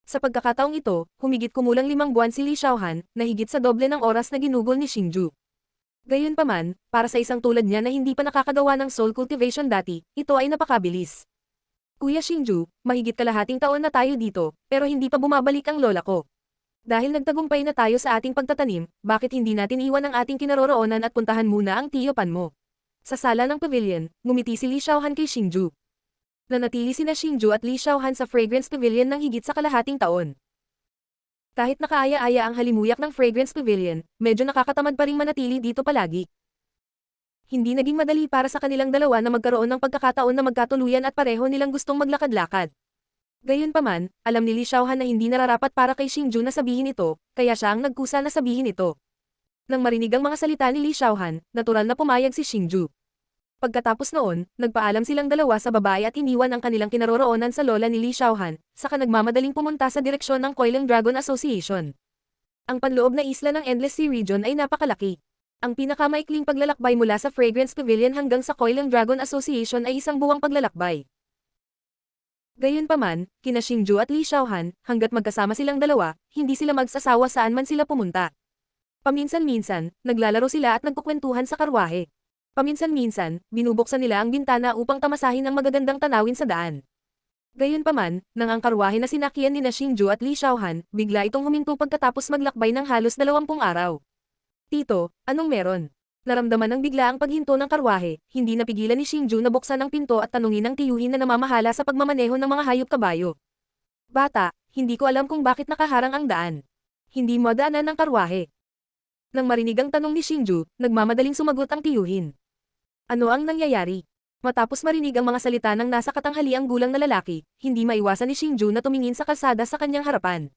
Sa pagkakataong ito, humigit kumulang 5 buwan si Li Xiaohan, na higit sa doble ng oras na ginugol ni Xingju. Gayunpaman, para sa isang tulad niya na hindi pa nakakagawa ng soul cultivation dati, ito ay napakabilis. Kuya Xingju, mahigit kalahating taon na tayo dito, pero hindi pa bumabalik ang lola ko. Dahil nagtagumpay na tayo sa ating pagtatanim, bakit hindi natin iwan ang ating kinaroroonan at puntahan muna ang tiyopan mo? Sa sala ng pavilion, ngumiti si Li Xiaohan kay Xingju. Nanatili sina Xingju at Li Xiaohan sa Fragrance Pavilion ng higit sa kalahating taon. Kahit nakaaya-aya ang halimuyak ng Fragrance Pavilion, medyo nakakatamad pa ring manatili dito palagi. Hindi naging madali para sa kanilang dalawa na magkaroon ng pagkakataon na magkatuluyan at pareho nilang gustong maglakad-lakad. Gayunpaman, alam ni Li Xiaohan na hindi nararapat para kay Xingju na sabihin ito, kaya siya ang nagkusa na sabihin ito. Nang marinig ang mga salita ni Li Xiaohan, natural na pumayag si Xingju. Pagkatapos noon, nagpaalam silang dalawa sa babae at iniwan ang kanilang kinaroroonan sa lola ni Li Xiaohan, saka nagmamadaling pumunta sa direksyon ng Coiling Dragon Association. Ang panloob na isla ng Endless Sea Region ay napakalaki. Ang pinakamaikling paglalakbay mula sa Fragrance Pavilion hanggang sa Coiling Dragon Association ay isang buwang paglalakbay. Gayunpaman, kina Xingju at Li Xiaohan, hanggat magkasama silang dalawa, hindi sila magsasawa saan man sila pumunta. Paminsan-minsan, naglalaro sila at nagkukwentuhan sa karwahe. Paminsan-minsan, binubuksan nila ang bintana upang tamasahin ang magagandang tanawin sa daan. Gayunpaman, nang ang karwahe na sinakyan ni Xingju at Li Xiaohan, bigla itong huminto pagkatapos maglakbay ng halos 20 araw. Tito, anong meron? Naramdaman ng bigla ang paghinto ng karwahe, hindi napigilan ni Xingju na buksan ang pinto at tanungin ang tiyuhin na namamahala sa pagmamaneho ng mga hayop kabayo. Bata, hindi ko alam kung bakit nakaharang ang daan. Hindi mo daanan ng karwahe. Nang marinig ang tanong ni Xingju, nagmamadaling sumagot ang tiyuhin. Ano ang nangyayari? Matapos marinig ang mga salita ng nasa katanghaliang gulang na lalaki, hindi maiwasan ni Xingju na tumingin sa kalsada sa kanyang harapan.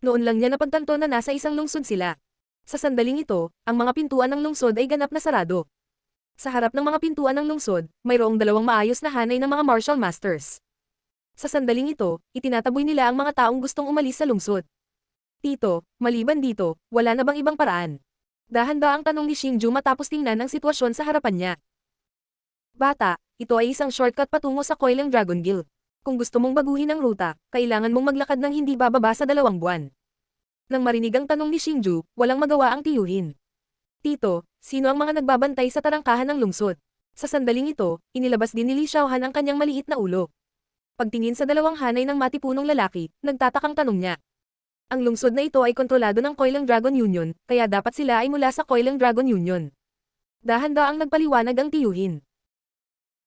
Noon lang niya napagtanto na nasa isang lungsod sila. Sa sandaling ito, ang mga pintuan ng lungsod ay ganap na sarado. Sa harap ng mga pintuan ng lungsod, mayroong 2 maayos na hanay ng mga martial masters. Sa sandaling ito, itinataboy nila ang mga taong gustong umalis sa lungsod. Tito, maliban dito, wala na bang ibang paraan? Dahan-daang tanong ni Xingju matapos tingnan ang sitwasyon sa harapan niya. Bata, ito ay isang shortcut patungo sa Coiling Dragon Guild. Kung gusto mong baguhin ang ruta, kailangan mong maglakad ng hindi bababa sa 2 buwan. Nang marinig ang tanong ni Xingju, walang magawa ang tiyuhin. Tito, sino ang mga nagbabantay sa tarangkahan ng lungsod? Sa sandaling ito, inilabas din ni Li Xiaohan ang kanyang maliit na ulo. Pagtingin sa dalawang hanay ng matipunong lalaki, nagtatakang tanong niya. Ang lungsod na ito ay kontrolado ng Coilang Dragon Union, kaya dapat sila ay mula sa Coilang Dragon Union. Dahan-daang nagpaliwanag ang tiyuhin.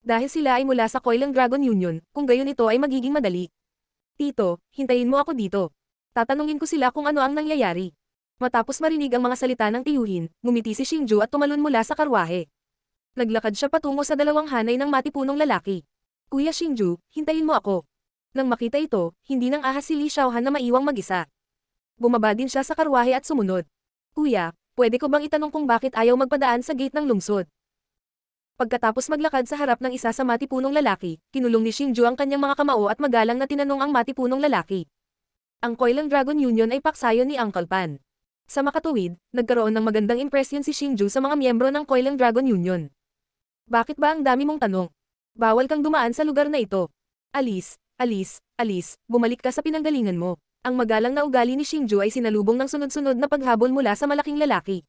Dahil sila ay mula sa Coilang Dragon Union, kung gayon ito ay magiging madali. Tito, hintayin mo ako dito. Tatanungin ko sila kung ano ang nangyayari. Matapos marinig ang mga salita ng tiyuhin, ngumiti si Xingju at tumalon mula sa karwahe. Naglakad siya patungo sa dalawang hanay ng matipunong lalaki. Kuya Xingju, hintayin mo ako. Nang makita ito, hindi nang ahas si Li Xiaohan na maiwang mag-isa. Bumaba din siya sa karwahe at sumunod. Kuya, pwede ko bang itanong kung bakit ayaw magpadaan sa gate ng lungsod? Pagkatapos maglakad sa harap ng isa sa matipunong lalaki, kinulong ni Xingju ang kanyang mga kamao at magalang na tinanong ang matipunong lalaki. Ang Coilang Dragon Union ay paksayon ni Uncle Pan. Sa makatuwid, nagkaroon ng magandang impresyon si Xingju sa mga miyembro ng Coilang Dragon Union. Bakit ba ang dami mong tanong? Bawal kang dumaan sa lugar na ito. Alis, alis, alis, bumalik ka sa pinanggalingan mo. Ang magalang na ugali ni Xingju ay sinalubong ng sunod-sunod na paghabol mula sa malaking lalaki.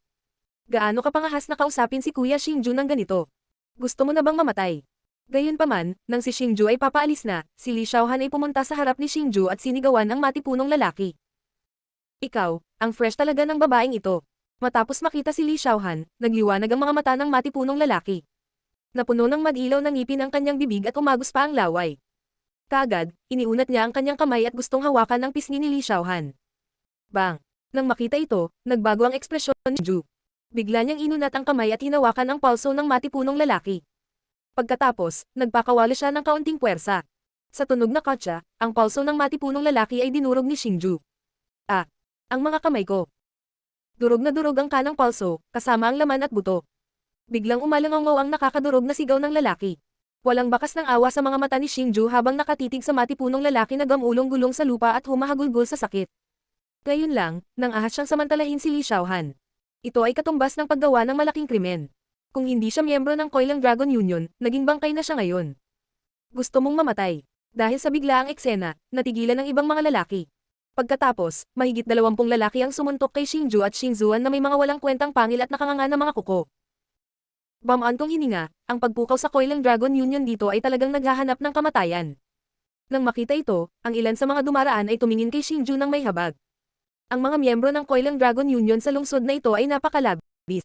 Gaano ka pangahas na kausapin si Kuya Xingju ng ganito? Gusto mo na bang mamatay? Gayunpaman, nang si Xingju ay papaalis na, si Li Xiaohan ay pumunta sa harap ni Xingju at sinigawan ang matipunong lalaki. Ikaw, ang fresh talaga ng babaeng ito. Matapos makita si Li Xiaohan, nagliwanag ang mga mata ng matipunong lalaki. Napuno ng mag-ilaw ng ngipin ang kanyang bibig at umagos pa ang laway. Kaagad, iniunat niya ang kanyang kamay at gustong hawakan ang pisngi ni Li Xiaohan. Bang! Nang makita ito, nagbago ang ekspresyon ni Xingju. Bigla niyang inunat ang kamay at hinawakan ang pulso ng matipunong lalaki. Pagkatapos, nagpakawala siya ng kaunting puwersa. Sa tunog na kotsa, ang pulso ng matipunong lalaki ay dinurog ni Xingju. Ang mga kamay ko. Durog na durog ang kanang pulso, kasama ang laman at buto. Biglang umalangaw ang nakakadurog na sigaw ng lalaki. Walang bakas ng awa sa mga mata ni Xingju habang nakatitig sa matipunong lalaki na gamulong-gulong sa lupa at humahagulgol sa sakit. Ngayon lang, nang ahas siyang samantalahin si Li Xiaohan. Ito ay katumbas ng paggawa ng malaking krimen. Kung hindi siya miyembro ng Coilang Dragon Union, naging bangkay na siya ngayon. Gusto mong mamatay. Dahil sa biglaang eksena, natigilan ng ibang mga lalaki. Pagkatapos, mahigit 20 lalaki ang sumuntok kay Xingju at Xingzuan na may mga walang kwentang pangil at nakanganga na mga kuko. Bamantong hininga, ang pagpukaw sa Coilang Dragon Union dito ay talagang naghahanap ng kamatayan. Nang makita ito, ang ilan sa mga dumaraan ay tumingin kay Xingju ng may habag. Ang mga miyembro ng Coilang Dragon Union sa lungsod na ito ay napakalabis.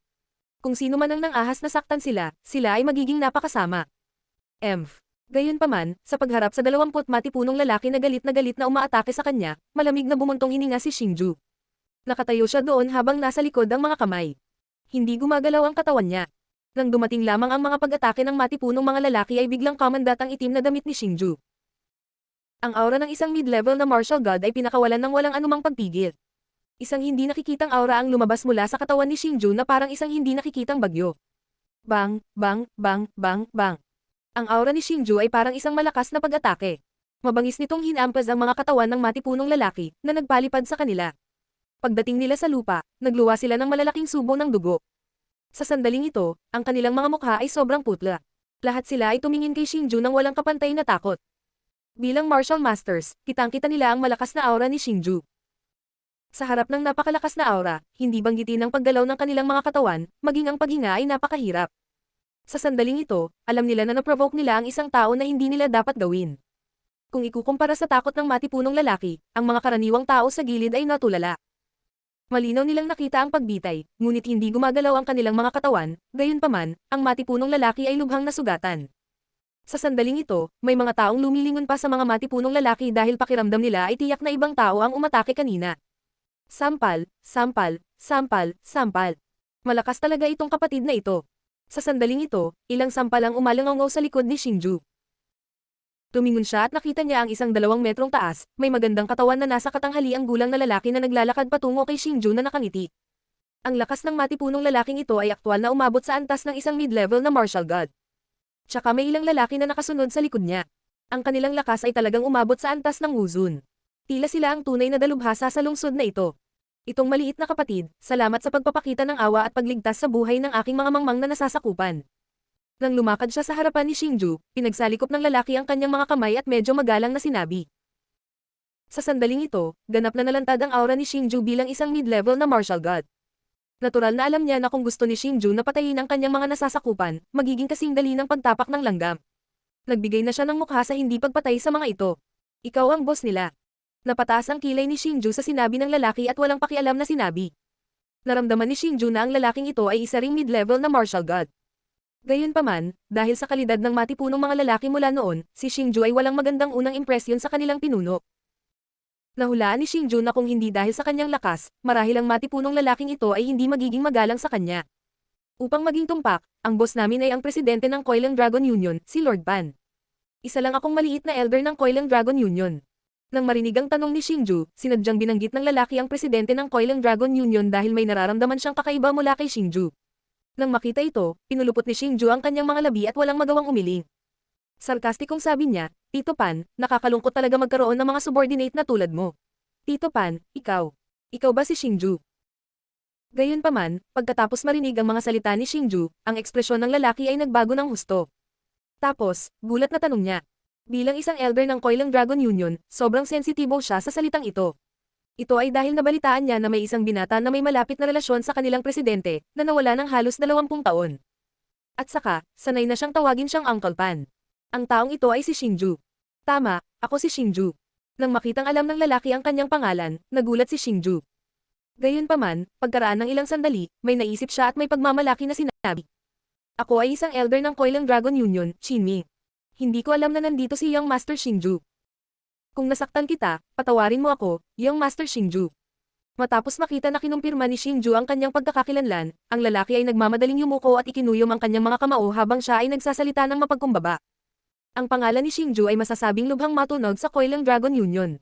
Kung sino man ang nangahas na saktan sila, sila ay magiging napakasama. Gayunpaman, sa pagharap sa 20 matipunong lalaki na galit na umaatake sa kanya, malamig na bumuntong hininga si Xingju. Nakatayo siya doon habang nasa likod ang mga kamay. Hindi gumagalaw ang katawan niya. Nang dumating lamang ang mga pag-atake ng matipunong mga lalaki ay biglang kamandat ang itim na damit ni Xingju. Ang aura ng isang mid-level na martial god ay pinakawalan ng walang anumang pagpigil. Isang hindi nakikitang aura ang lumabas mula sa katawan ni Xingju na parang isang hindi nakikitang bagyo. Bang, bang, bang, bang, bang. Ang aura ni Xingju ay parang isang malakas na pag-atake. Mabangis nitong hinampas ang mga katawan ng matipunong lalaki na nagpalipad sa kanila. Pagdating nila sa lupa, nagluwa sila ng malalaking subo ng dugo. Sa sandaling ito, ang kanilang mga mukha ay sobrang putla. Lahat sila ay tumingin kay Xingju ng walang kapantay na takot. Bilang martial masters, kitang-kita nila ang malakas na aura ni Xingju. Sa harap ng napakalakas na aura, hindi banggitin ang paggalaw ng kanilang mga katawan, maging ang paghinga ay napakahirap. Sa sandaling ito, alam nila na naprovoke nila ang isang tao na hindi nila dapat gawin. Kung ikukumpara sa takot ng matipunong lalaki, ang mga karaniwang tao sa gilid ay natulala. Malinaw nilang nakita ang pagbitay, ngunit hindi gumagalaw ang kanilang mga katawan, gayunpaman, ang matipunong lalaki ay lubhang nasugatan. Sa sandaling ito, may mga taong lumilingon pa sa mga matipunong lalaki dahil pakiramdam nila ay tiyak na ibang tao ang umatake kanina. Sampal, sampal, sampal, sampal. Malakas talaga itong kapatid na ito. Sa sandaling ito, ilang sampal ang umalangaw sa likod ni Xingju. Tumingon siya at nakita niya ang isang 2 metrong taas, may magandang katawan na nasa katanghaliang gulang na lalaki na naglalakad patungo kay Xingju na nakangiti. Ang lakas ng matipunong lalaking ito ay aktwal na umabot sa antas ng isang mid-level na martial god. Tsaka may ilang lalaki na nakasunod sa likod niya. Ang kanilang lakas ay talagang umabot sa antas ng Wuzun. Tila sila ang tunay na dalubhasa sa lungsod na ito. Itong maliit na kapatid, salamat sa pagpapakita ng awa at pagligtas sa buhay ng aking mga mangmang na nasasakupan. Nang lumakad siya sa harapan ni Xingju, pinagsalikop ng lalaki ang kanyang mga kamay at medyo magalang na sinabi. Sa sandaling ito, ganap na nalantad ang aura ni Xingju bilang isang mid-level na martial god. Natural na alam niya na kung gusto ni Xingju na patayin ang kanyang mga nasasakupan, magiging kasing dali ng pagtapak ng langgam. Nagbigay na siya ng mukha sa hindi pagpatay sa mga ito. Ikaw ang boss nila. Napataas ang kilay ni Xingju sa sinabi ng lalaki at walang pakialam na sinabi. Naramdaman ni Xingju na ang lalaking ito ay isa ring mid-level na martial god. Gayunpaman, dahil sa kalidad ng matipunong mga lalaki mula noon, si Xingju ay walang magandang unang impresyon sa kanilang pinuno. Nahulaan ni Xingju na kung hindi dahil sa kanyang lakas, marahil ang matipunong lalaking ito ay hindi magiging magalang sa kanya. Upang maging tumpak, ang boss namin ay ang presidente ng Coiling Dragon Union, si Lord Pan. Isa lang akong maliit na elder ng Coiling Dragon Union. Nang marinig ang tanong ni Xingju, sinadyang binanggit ng lalaki ang presidente ng Coiling Dragon Union dahil may nararamdaman siyang kakaiba mula kay Xingju. Nang makita ito, pinulupot ni Xingju ang kanyang mga labi at walang magawang umiling. Sarkastikong sabi niya, Tito Pan, nakakalungkot talaga magkaroon ng mga subordinate na tulad mo. Tito Pan, ikaw. Ikaw ba si Xingju? Gayunpaman, pagkatapos marinig ang mga salita ni Xingju, ang ekspresyon ng lalaki ay nagbago ng husto. Tapos, gulat na tanong niya. Bilang isang elder ng Coiling Dragon Union, sobrang sensitibo siya sa salitang ito. Ito ay dahil nabalitaan niya na may isang binata na may malapit na relasyon sa kanilang presidente, na nawala ng halos 20 taon. At saka, sanay na siyang tawagin siyang Uncle Pan. Ang taong ito ay si Xingju. Tama, ako si Xingju. Nang makitang alam ng lalaki ang kanyang pangalan, nagulat si Xingju. Gayunpaman, pagkaraan ng ilang sandali, may naisip siya at may pagmamalaki na sinabi. Ako ay isang elder ng Coiling Dragon Union, Qinming. Hindi ko alam na nandito si Young Master Xingju. Kung nasaktan kita, patawarin mo ako, Young Master Xingju. Matapos makita na kinumpirma ni Xingju ang kanyang pagkakakilanlan, ang lalaki ay nagmamadaling yumuko at ikinuyom ang kanyang mga kamao habang siya ay nagsasalita ng mapagkumbaba. Ang pangalan ni Xingju ay masasabing lubhang matunog sa Coiling Dragon Union.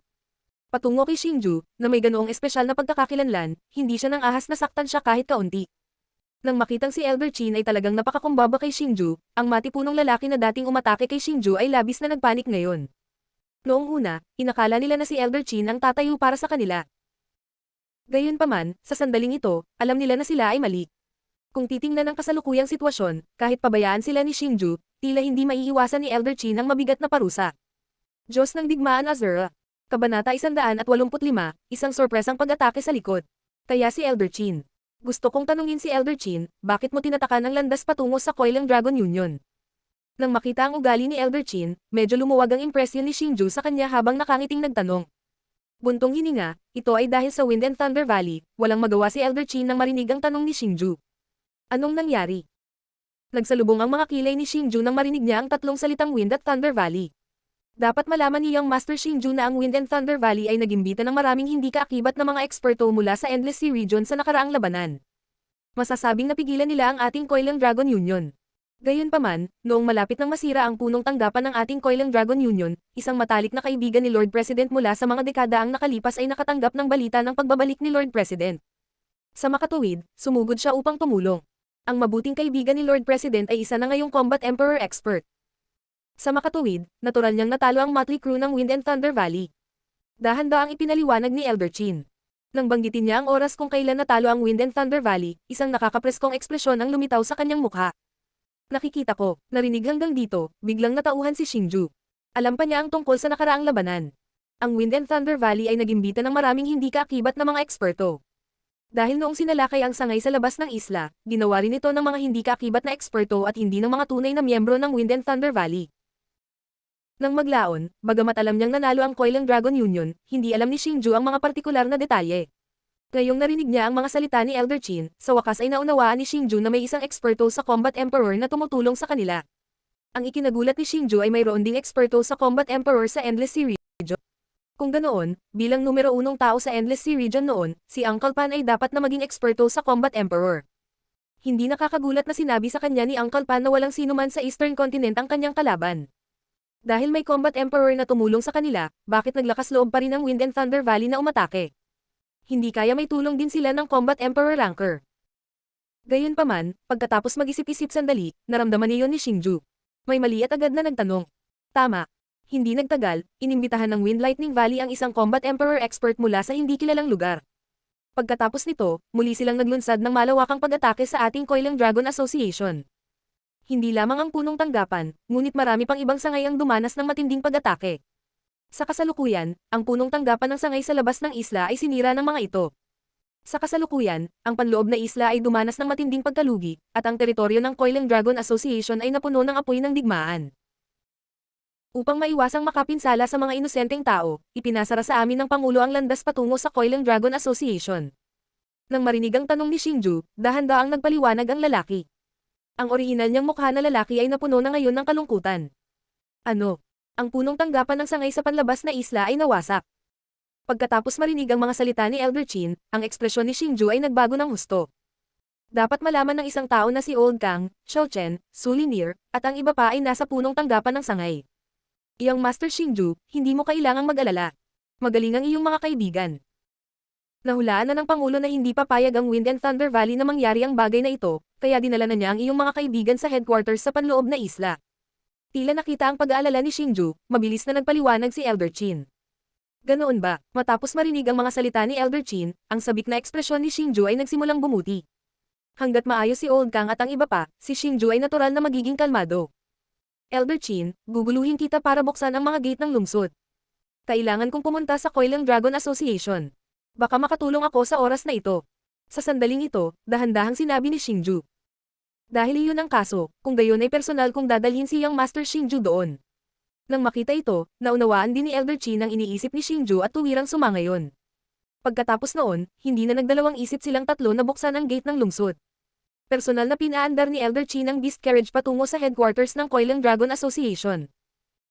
Patungo kay Xingju, na may ganoong espesyal na pagkakakilanlan, hindi siya nang ahas na saktan siya kahit kaunti. Nang makitang si Elder Qin ay talagang napakakumbaba kay Xingju, ang matipunong lalaki na dating umatake kay Xingju ay labis na nagpanik ngayon. Noong una, inakala nila na si Elder Qin ang tatayo para sa kanila. Gayunpaman, sa sandaling ito, alam nila na sila ay mali. Kung titingnan ang kasalukuyang sitwasyon, kahit pabayaan sila ni Xingju, tila hindi maiiwasan ni Elder Qin ang mabigat na parusa. Diyos ng Digmaan Azura. Kabanata 185, isang sorpresang pag-atake sa likod. Kaya si Elder Qin. Gusto kong tanungin si Elder Qin, bakit mo tinatakan ang landas patungo sa Coiling Dragon Union? Nang makita ang ugali ni Elder Qin, medyo lumuwag ang impresyon ni Xingju sa kanya habang nakangiting nagtanong. Buntong hininga, ito ay dahil sa Wind and Thunder Valley, walang magawa si Elder Qin nang marinig ang tanong ni Xingju. Anong nangyari? Nagsalubong ang mga kilay ni Xingju nang marinig niya ang tatlong salitang Wind at Thunder Valley. Dapat malaman ni Young Master Xingju na ang Wind and Thunder Valley ay nagimbita ng maraming hindi kaakibat na mga eksperto mula sa Endless Sea Region sa nakaraang labanan. Masasabing napigilan nila ang ating Coiling Dragon Union. Gayunpaman, noong malapit nang masira ang punong tanggapan ng ating Coiling Dragon Union, isang matalik na kaibigan ni Lord President mula sa mga dekada ang nakalipas ay nakatanggap ng balita ng pagbabalik ni Lord President. Sa makatuwid, sumugod siya upang tumulong. Ang mabuting kaibigan ni Lord President ay isa na ngayong Combat Emperor expert. Sa makatuwid, natural niyang natalo ang motley crew ng Wind and Thunder Valley. Dahan-daang ipinaliwanag ni Elder Qin. Nang banggitin niya ang oras kung kailan natalo ang Wind and Thunder Valley, isang nakakapreskong ekspresyon ang lumitaw sa kanyang mukha. Nakikita ko, narinig hanggang dito, biglang natauhan si Xingju. Alam pa niya ang tungkol sa nakaraang labanan. Ang Wind and Thunder Valley ay nagimbita ng maraming hindi kaakibat na mga eksperto. Dahil noong sinalakay ang sangay sa labas ng isla, ginawa rin ito ng mga hindi kaakibat na eksperto at hindi ng mga tunay na miyembro ng Wind and Thunder Valley. Nang maglaon, bagamat alam niyang nanalo ang Coiling Dragon Union, hindi alam ni Xingju ang mga partikular na detalye. Ngayong narinig niya ang mga salita ni Elder Qin, sa wakas ay naunawaan ni Xingju na may isang eksperto sa Combat Emperor na tumutulong sa kanila. Ang ikinagulat ni Xingju ay mayroon ding eksperto sa Combat Emperor sa Endless Sea Region. Kung ganoon, bilang numero 1 tao sa Endless Sea Region noon, si Uncle Pan ay dapat na maging eksperto sa Combat Emperor. Hindi nakakagulat na sinabi sa kanya ni Uncle Pan na walang sinuman sa Eastern Continent ang kanyang kalaban. Dahil may Combat Emperor na tumulong sa kanila, bakit naglakas loob pa rin ang Wind and Thunder Valley na umatake? Hindi kaya may tulong din sila ng Combat Emperor Ranker. Gayunpaman, pagkatapos mag-isip-isip sandali, naramdaman niyon ni Xingju. May mali at agad na nagtanong. Tama. Hindi nagtagal, inimbitahan ng Wind Lightning Valley ang isang Combat Emperor expert mula sa hindi kilalang lugar. Pagkatapos nito, muli silang naglunsad ng malawakang pag-atake sa ating Coiling Dragon Association. Hindi lamang ang punong tanggapan, ngunit marami pang ibang sangay ang dumanas ng matinding pag-atake. Sa kasalukuyan, ang punong tanggapan ng sangay sa labas ng isla ay sinira ng mga ito. Sa kasalukuyan, ang panloob na isla ay dumanas ng matinding pagkalugi, at ang teritoryo ng Coiling Dragon Association ay napuno ng apoy ng digmaan. Upang maiwasang makapinsala sa mga inosenteng tao, ipinasara sa amin ng Pangulo ang landas patungo sa Coiling Dragon Association. Nang marinig ang tanong ni Xingju, dahan-daang nagpaliwanag ang lalaki. Ang orihinal niyang mukha na lalaki ay napuno na ngayon ng kalungkutan. Ano? Ang punong tanggapan ng sangay sa panlabas na isla ay nawasak. Pagkatapos marinig ang mga salita ni Elder Qin, ang ekspresyon ni Xingju ay nagbago ng husto. Dapat malaman ng isang tao na si Old Kang, Xiao Chen, Su Linier, at ang iba pa ay nasa punong tanggapan ng sangay. Iyang Master Xingju, hindi mo kailangang mag-alala. Magaling ang iyong mga kaibigan. Nahulaan na ng Pangulo na hindi papayag ang Wind and Thunder Valley na mangyari ang bagay na ito, kaya dinala na niya ang iyong mga kaibigan sa headquarters sa panloob na isla. Tila nakita ang pag-aalala ni Xingju, mabilis na nagpaliwanag si Elder Qin. Ganoon ba? Matapos marinig ang mga salita ni Elder Qin, ang sabik na ekspresyon ni Xingju ay nagsimulang bumuti. Hanggat maayos si Old Kang at ang iba pa, si Xingju ay natural na magiging kalmado. Elder Qin, guguluhin kita para buksan ang mga gate ng lungsod. Kailangan kong pumunta sa Coiling Dragon Association. Baka makatulong ako sa oras na ito. Sa sandaling ito, dahan-dahang sinabi ni Xingju. Dahil iyon ang kaso, kung gayon ay personal kong dadalhin si Young Master Xingju doon. Nang makita ito, naunawaan din ni Elder Qin ang iniisip ni Xingju at tuwirang sumangayon. Pagkatapos noon, hindi na nagdalawang isip silang tatlo na buksan ang gate ng lungsod. Personal na pinaandar ni Elder Qin ang beast carriage patungo sa headquarters ng Coiling Dragon Association.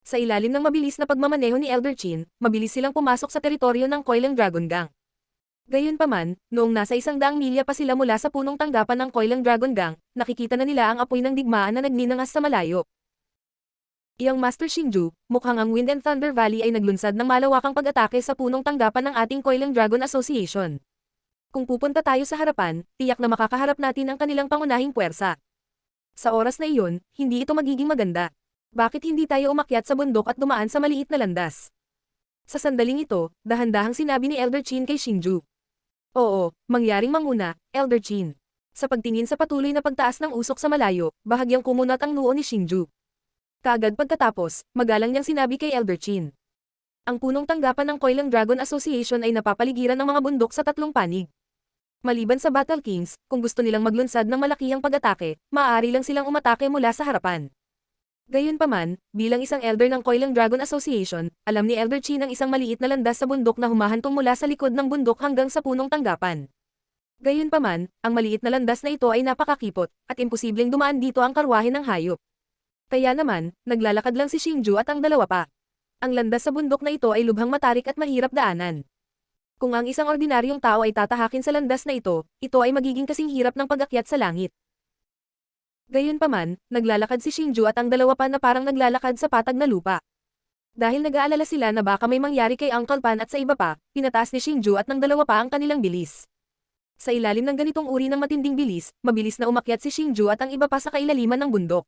Sa ilalim ng mabilis na pagmamaneho ni Elder Qin, mabilis silang pumasok sa teritoryo ng Coiling Dragon Gang. Gayunpaman, noong nasa 100 milya pa sila mula sa punong tanggapan ng Coiling Dragon Gang, nakikita na nila ang apoy ng digmaan na nagninangas sa malayo. Iyang Master Xingju, mukhang ang Wind and Thunder Valley ay naglunsad ng malawakang pag-atake sa punong tanggapan ng ating Coiling Dragon Association. Kung pupunta tayo sa harapan, tiyak na makakaharap natin ang kanilang pangunahing puwersa. Sa oras na iyon, hindi ito magiging maganda. Bakit hindi tayo umakyat sa bundok at dumaan sa maliit na landas? Sa sandaling ito, dahan-dahang sinabi ni Elder Qin kay Xingju. Oo, mangyaring manguna, Elder Qin. Sa pagtingin sa patuloy na pagtaas ng usok sa malayo, bahagyang kumunat ang noo ni Xingju. Kaagad pagkatapos, magalang niyang sinabi kay Elder Qin. Ang punong tanggapan ng Coiling Dragon Association ay napapaligiran ng mga bundok sa tatlong panig. Maliban sa Battle Kings, kung gusto nilang maglunsad ng malakihang pag-atake, maaari lang silang umatake mula sa harapan. Gayunpaman, bilang isang elder ng Coiling Dragon Association, alam ni Elder Qin ang isang maliit na landas sa bundok na humahantong mula sa likod ng bundok hanggang sa punong tanggapan. Gayunpaman, ang maliit na landas na ito ay napakakipot, at imposibleng dumaan dito ang karwahe ng hayop. Kaya naman, naglalakad lang si Xingju at ang dalawa pa. Ang landas sa bundok na ito ay lubhang matarik at mahirap daanan. Kung ang isang ordinaryong tao ay tatahakin sa landas na ito ay magiging kasing hirap ng pag-akyat sa langit. Gayunpaman, naglalakad si Xingju at ang dalawa pa na parang naglalakad sa patag na lupa. Dahil nag-aalala sila na baka may mangyari kay Uncle Pan at sa iba pa, pinataas ni Xingju at ng dalawa pa ang kanilang bilis. Sa ilalim ng ganitong uri ng matinding bilis, mabilis na umakyat si Xingju at ang iba pa sa kailaliman ng bundok.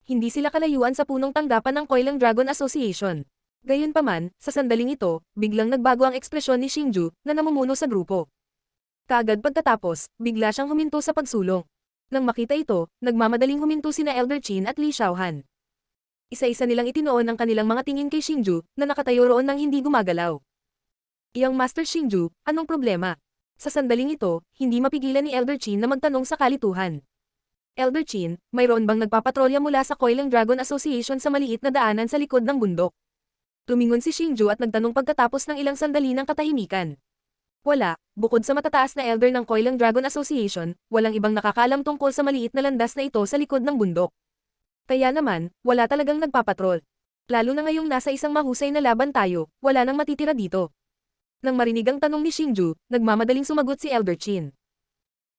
Hindi sila kalayuan sa punong tanggapan ng Coiling Dragon Association. Gayunpaman, sa sandaling ito, biglang nagbago ang ekspresyon ni Xingju, na namumuno sa grupo. Kaagad pagkatapos, bigla siyang huminto sa pagsulong. Nang makita ito, nagmamadaling huminto sina Elder Qin at Li Xiaohan. Isa-isa nilang itinoon ang kanilang mga tingin kay Xingju, na nakatayo roon nang hindi gumagalaw. Iyang Master Xingju, anong problema? Sa sandaling ito, hindi mapigilan ni Elder Qin na magtanong sa kalituhan. Elder Qin, mayroon bang nagpapatrolya mula sa Coiling Dragon Association sa maliit na daanan sa likod ng bundok? Tumingon si Xingju at nagtanong pagkatapos ng ilang sandali ng katahimikan. Wala, bukod sa matataas na elder ng Coiling Dragon Association, walang ibang nakakaalam tungkol sa maliit na landas na ito sa likod ng bundok. Kaya naman, wala talagang nagpapatrol. Lalo na ngayong nasa isang mahusay na laban tayo, wala nang matitira dito. Nang marinig ang tanong ni Xingju, nagmamadaling sumagot si Elder Qin.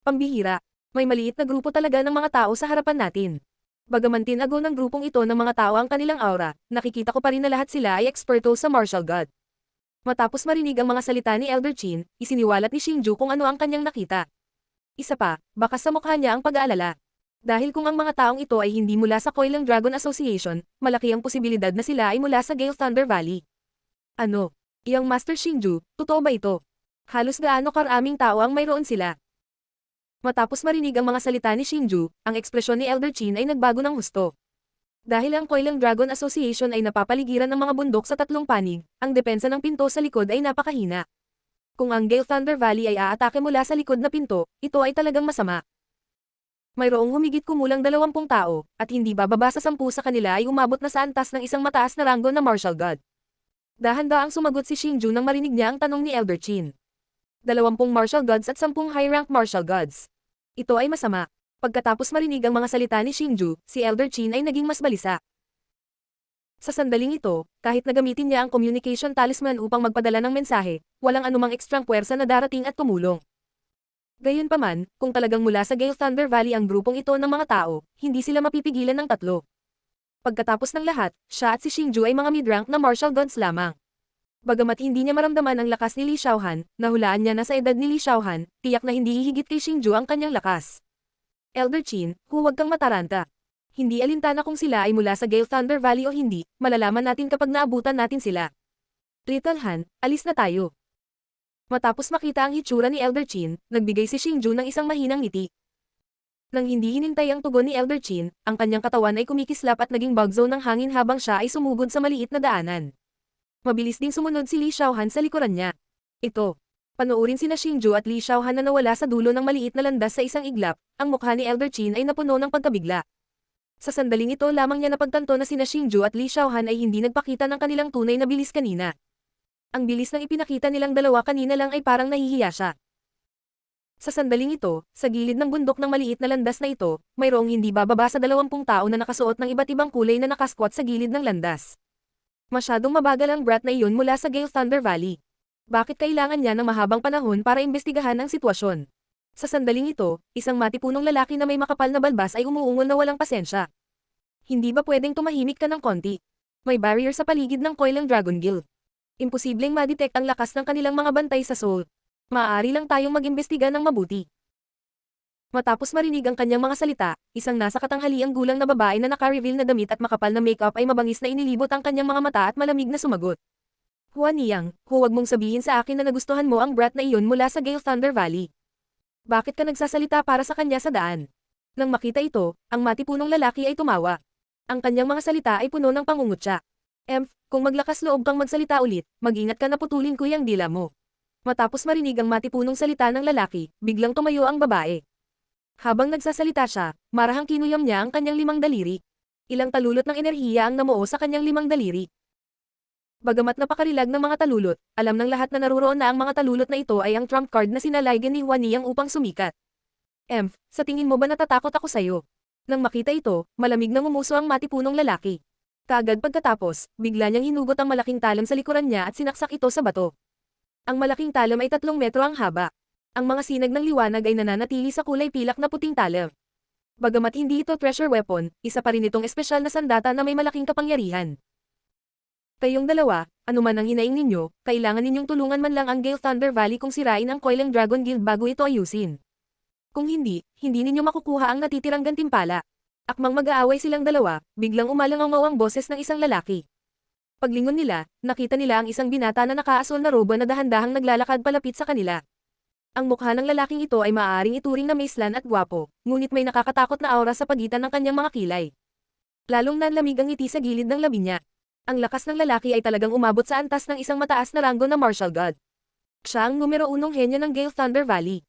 Pambihira. May maliit na grupo talaga ng mga tao sa harapan natin. Bagaman tinago ng grupong ito ng mga tao ang kanilang aura, nakikita ko pa rin na lahat sila ay eksperto sa martial god. Matapos marinig ang mga salita ni Elder Qin, isiniwalat ni Xingju kung ano ang kanyang nakita. Isa pa, baka sa mukha niya ang pag-aalala. Dahil kung ang mga taong ito ay hindi mula sa Coiling Dragon Association, malaki ang posibilidad na sila ay mula sa Gale Thunder Valley. Ano? Iyang Master Xingju, totoo ba ito? Halos gaano karaming tao ang mayroon sila? Matapos marinig ang mga salita ni Xingju, ang ekspresyon ni Elder Qin ay nagbago ng husto. Dahil ang Coiling Dragon Association ay napapaligiran ng mga bundok sa tatlong panig, ang depensa ng pinto sa likod ay napakahina. Kung ang Gale Thunder Valley ay aatake mula sa likod na pinto, ito ay talagang masama. Mayroong humigit kumulang 20 tao, at hindi bababa sa 10 sa kanila ay umabot na sa antas ng isang mataas na ranggo na martial god. Dahan-daang sumagot si Xingju nang marinig niya ang tanong ni Elder Qin. 20 martial gods at 10 high-rank martial gods. Ito ay masama. Pagkatapos marinig ang mga salita ni Xingju, si Elder Qin ay naging mas balisa. Sa sandaling ito, kahit na gamitin niya ang communication talisman upang magpadala ng mensahe, walang anumang ekstrang puwersa na darating at tumulong. Gayunpaman, kung talagang mula sa Gale Thunder Valley ang grupong ito ng mga tao, hindi sila mapipigilan ng tatlo. Pagkatapos ng lahat, siya at si Xingju ay mga mid-rank na martial gods lamang. Bagamat hindi niya maramdaman ang lakas ni Li Xiaohan, nahulaan niya na sa edad ni Li Xiaohan, tiyak na hindi hihigit kay Xingju ang kanyang lakas. Elder Qin, huwag kang mataranta. Hindi alintana kung sila ay mula sa Gale Thunder Valley o hindi, malalaman natin kapag naabutan natin sila. Little Han, alis na tayo. Matapos makita ang hitsura ni Elder Qin, nagbigay si Xingju ng isang mahinang ngiti. Nang hindi hinintay ang tugon ni Elder Qin, ang kanyang katawan ay kumikislap at naging bug zone ng hangin habang siya ay sumugod sa maliit na daanan. Mabilis ding sumunod si Li Xiaohan sa likuran niya. Ito. Panoorin sina Xingju at Li Xiaohan na nawala sa dulo ng maliit na landas sa isang iglap, ang mukha ni Elder Qin ay napuno ng pagkabigla. Sa sandaling ito lamang niya napagtanto na sina Xingju at Li Xiaohan ay hindi nagpakita ng kanilang tunay na bilis kanina. Ang bilis ng ipinakita nilang dalawa kanina lang ay parang nahihiya siya. Sa sandaling ito, sa gilid ng bundok ng maliit na landas na ito, mayroong hindi bababa sa 20 tao na nakasuot ng iba't ibang kulay na nakasquat sa gilid ng landas. Masyadong mabagal ang brat na iyon mula sa Gale Thunder Valley. Bakit kailangan niya ng mahabang panahon para imbestigahan ang sitwasyon? Sa sandaling ito, isang matipunong lalaki na may makapal na balbas ay umuungol na walang pasensya. Hindi ba pwedeng tumahimik ka ng konti? May barrier sa paligid ng Coiling Dragon Guild. Imposibleng ma-detect ang lakas ng kanilang mga bantay sa soul. Maaari lang tayong mag-imbestiga ng mabuti. Matapos marinig ang kanyang mga salita, isang nasa katanghaliang gulang na babae na naka-reveal na damit at makapal na makeup ay mabangis na inilibot ang kanyang mga mata at malamig na sumagot. Huan Niyang, huwag mong sabihin sa akin na nagustuhan mo ang brat na iyon mula sa Gale Thunder Valley. Bakit ka nagsasalita para sa kanya sa daan? Nang makita ito, ang matipunong lalaki ay tumawa. Ang kanyang mga salita ay puno ng pangungutya. Kung maglakas loob kang magsalita ulit, mag-ingat ka na putulin ko yung dila mo. Matapos marinig ang matipunong salita ng lalaki, biglang tumayo ang babae. Habang nagsasalita siya, marahang kinuyam niya ang kanyang 5 daliri. Ilang talulot ng enerhiya ang namuo sa kanyang 5 daliri. Bagamat napakarilag ng mga talulot, alam ng lahat na naruroon na ang mga talulot na ito ay ang trump card na sinalaigan ni Huan Niyang upang sumikat. Sa tingin mo ba natatakot ako sa'yo? Nang makita ito, malamig na ngumuso ang matipunong lalaki. Kaagad pagkatapos, bigla niyang hinugot ang malaking talam sa likuran niya at sinaksak ito sa bato. Ang malaking talam ay 3 metro ang haba. Ang mga sinag ng liwanag ay nananatili sa kulay pilak na puting talam. Bagamat hindi ito treasure weapon, isa pa rin itong espesyal na sandata na may malaking kapangyarihan. Kayong dalawa, anuman ang hinaing ninyo, kailangan ninyong tulungan man lang ang Gale Thunder Valley kung sirain ang Coiling Dragon Guild bago ito ayusin. Kung hindi, hindi ninyo makukuha ang natitirang gantimpala. Akmang mag-aaway silang dalawa, biglang umalangaw ang boses ng isang lalaki. Paglingon nila, nakita nila ang isang binata na nakaasol na roba na dahan-dahang naglalakad palapit sa kanila. Ang mukha ng lalaking ito ay maaaring ituring na maislan at gwapo, ngunit may nakakatakot na aura sa pagitan ng kanyang mga kilay. Lalong nanlamig ang ngiti sa gilid ng labi niya. Ang lakas ng lalaki ay talagang umabot sa antas ng isang mataas na ranggo na martial god. Siya ang numero 1 henyo ng Gale Thunder Valley.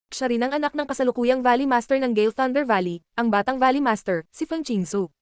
Siya rin ang anak ng kasalukuyang Valley Master ng Gale Thunder Valley, ang batang Valley Master, si Feng Qingsu.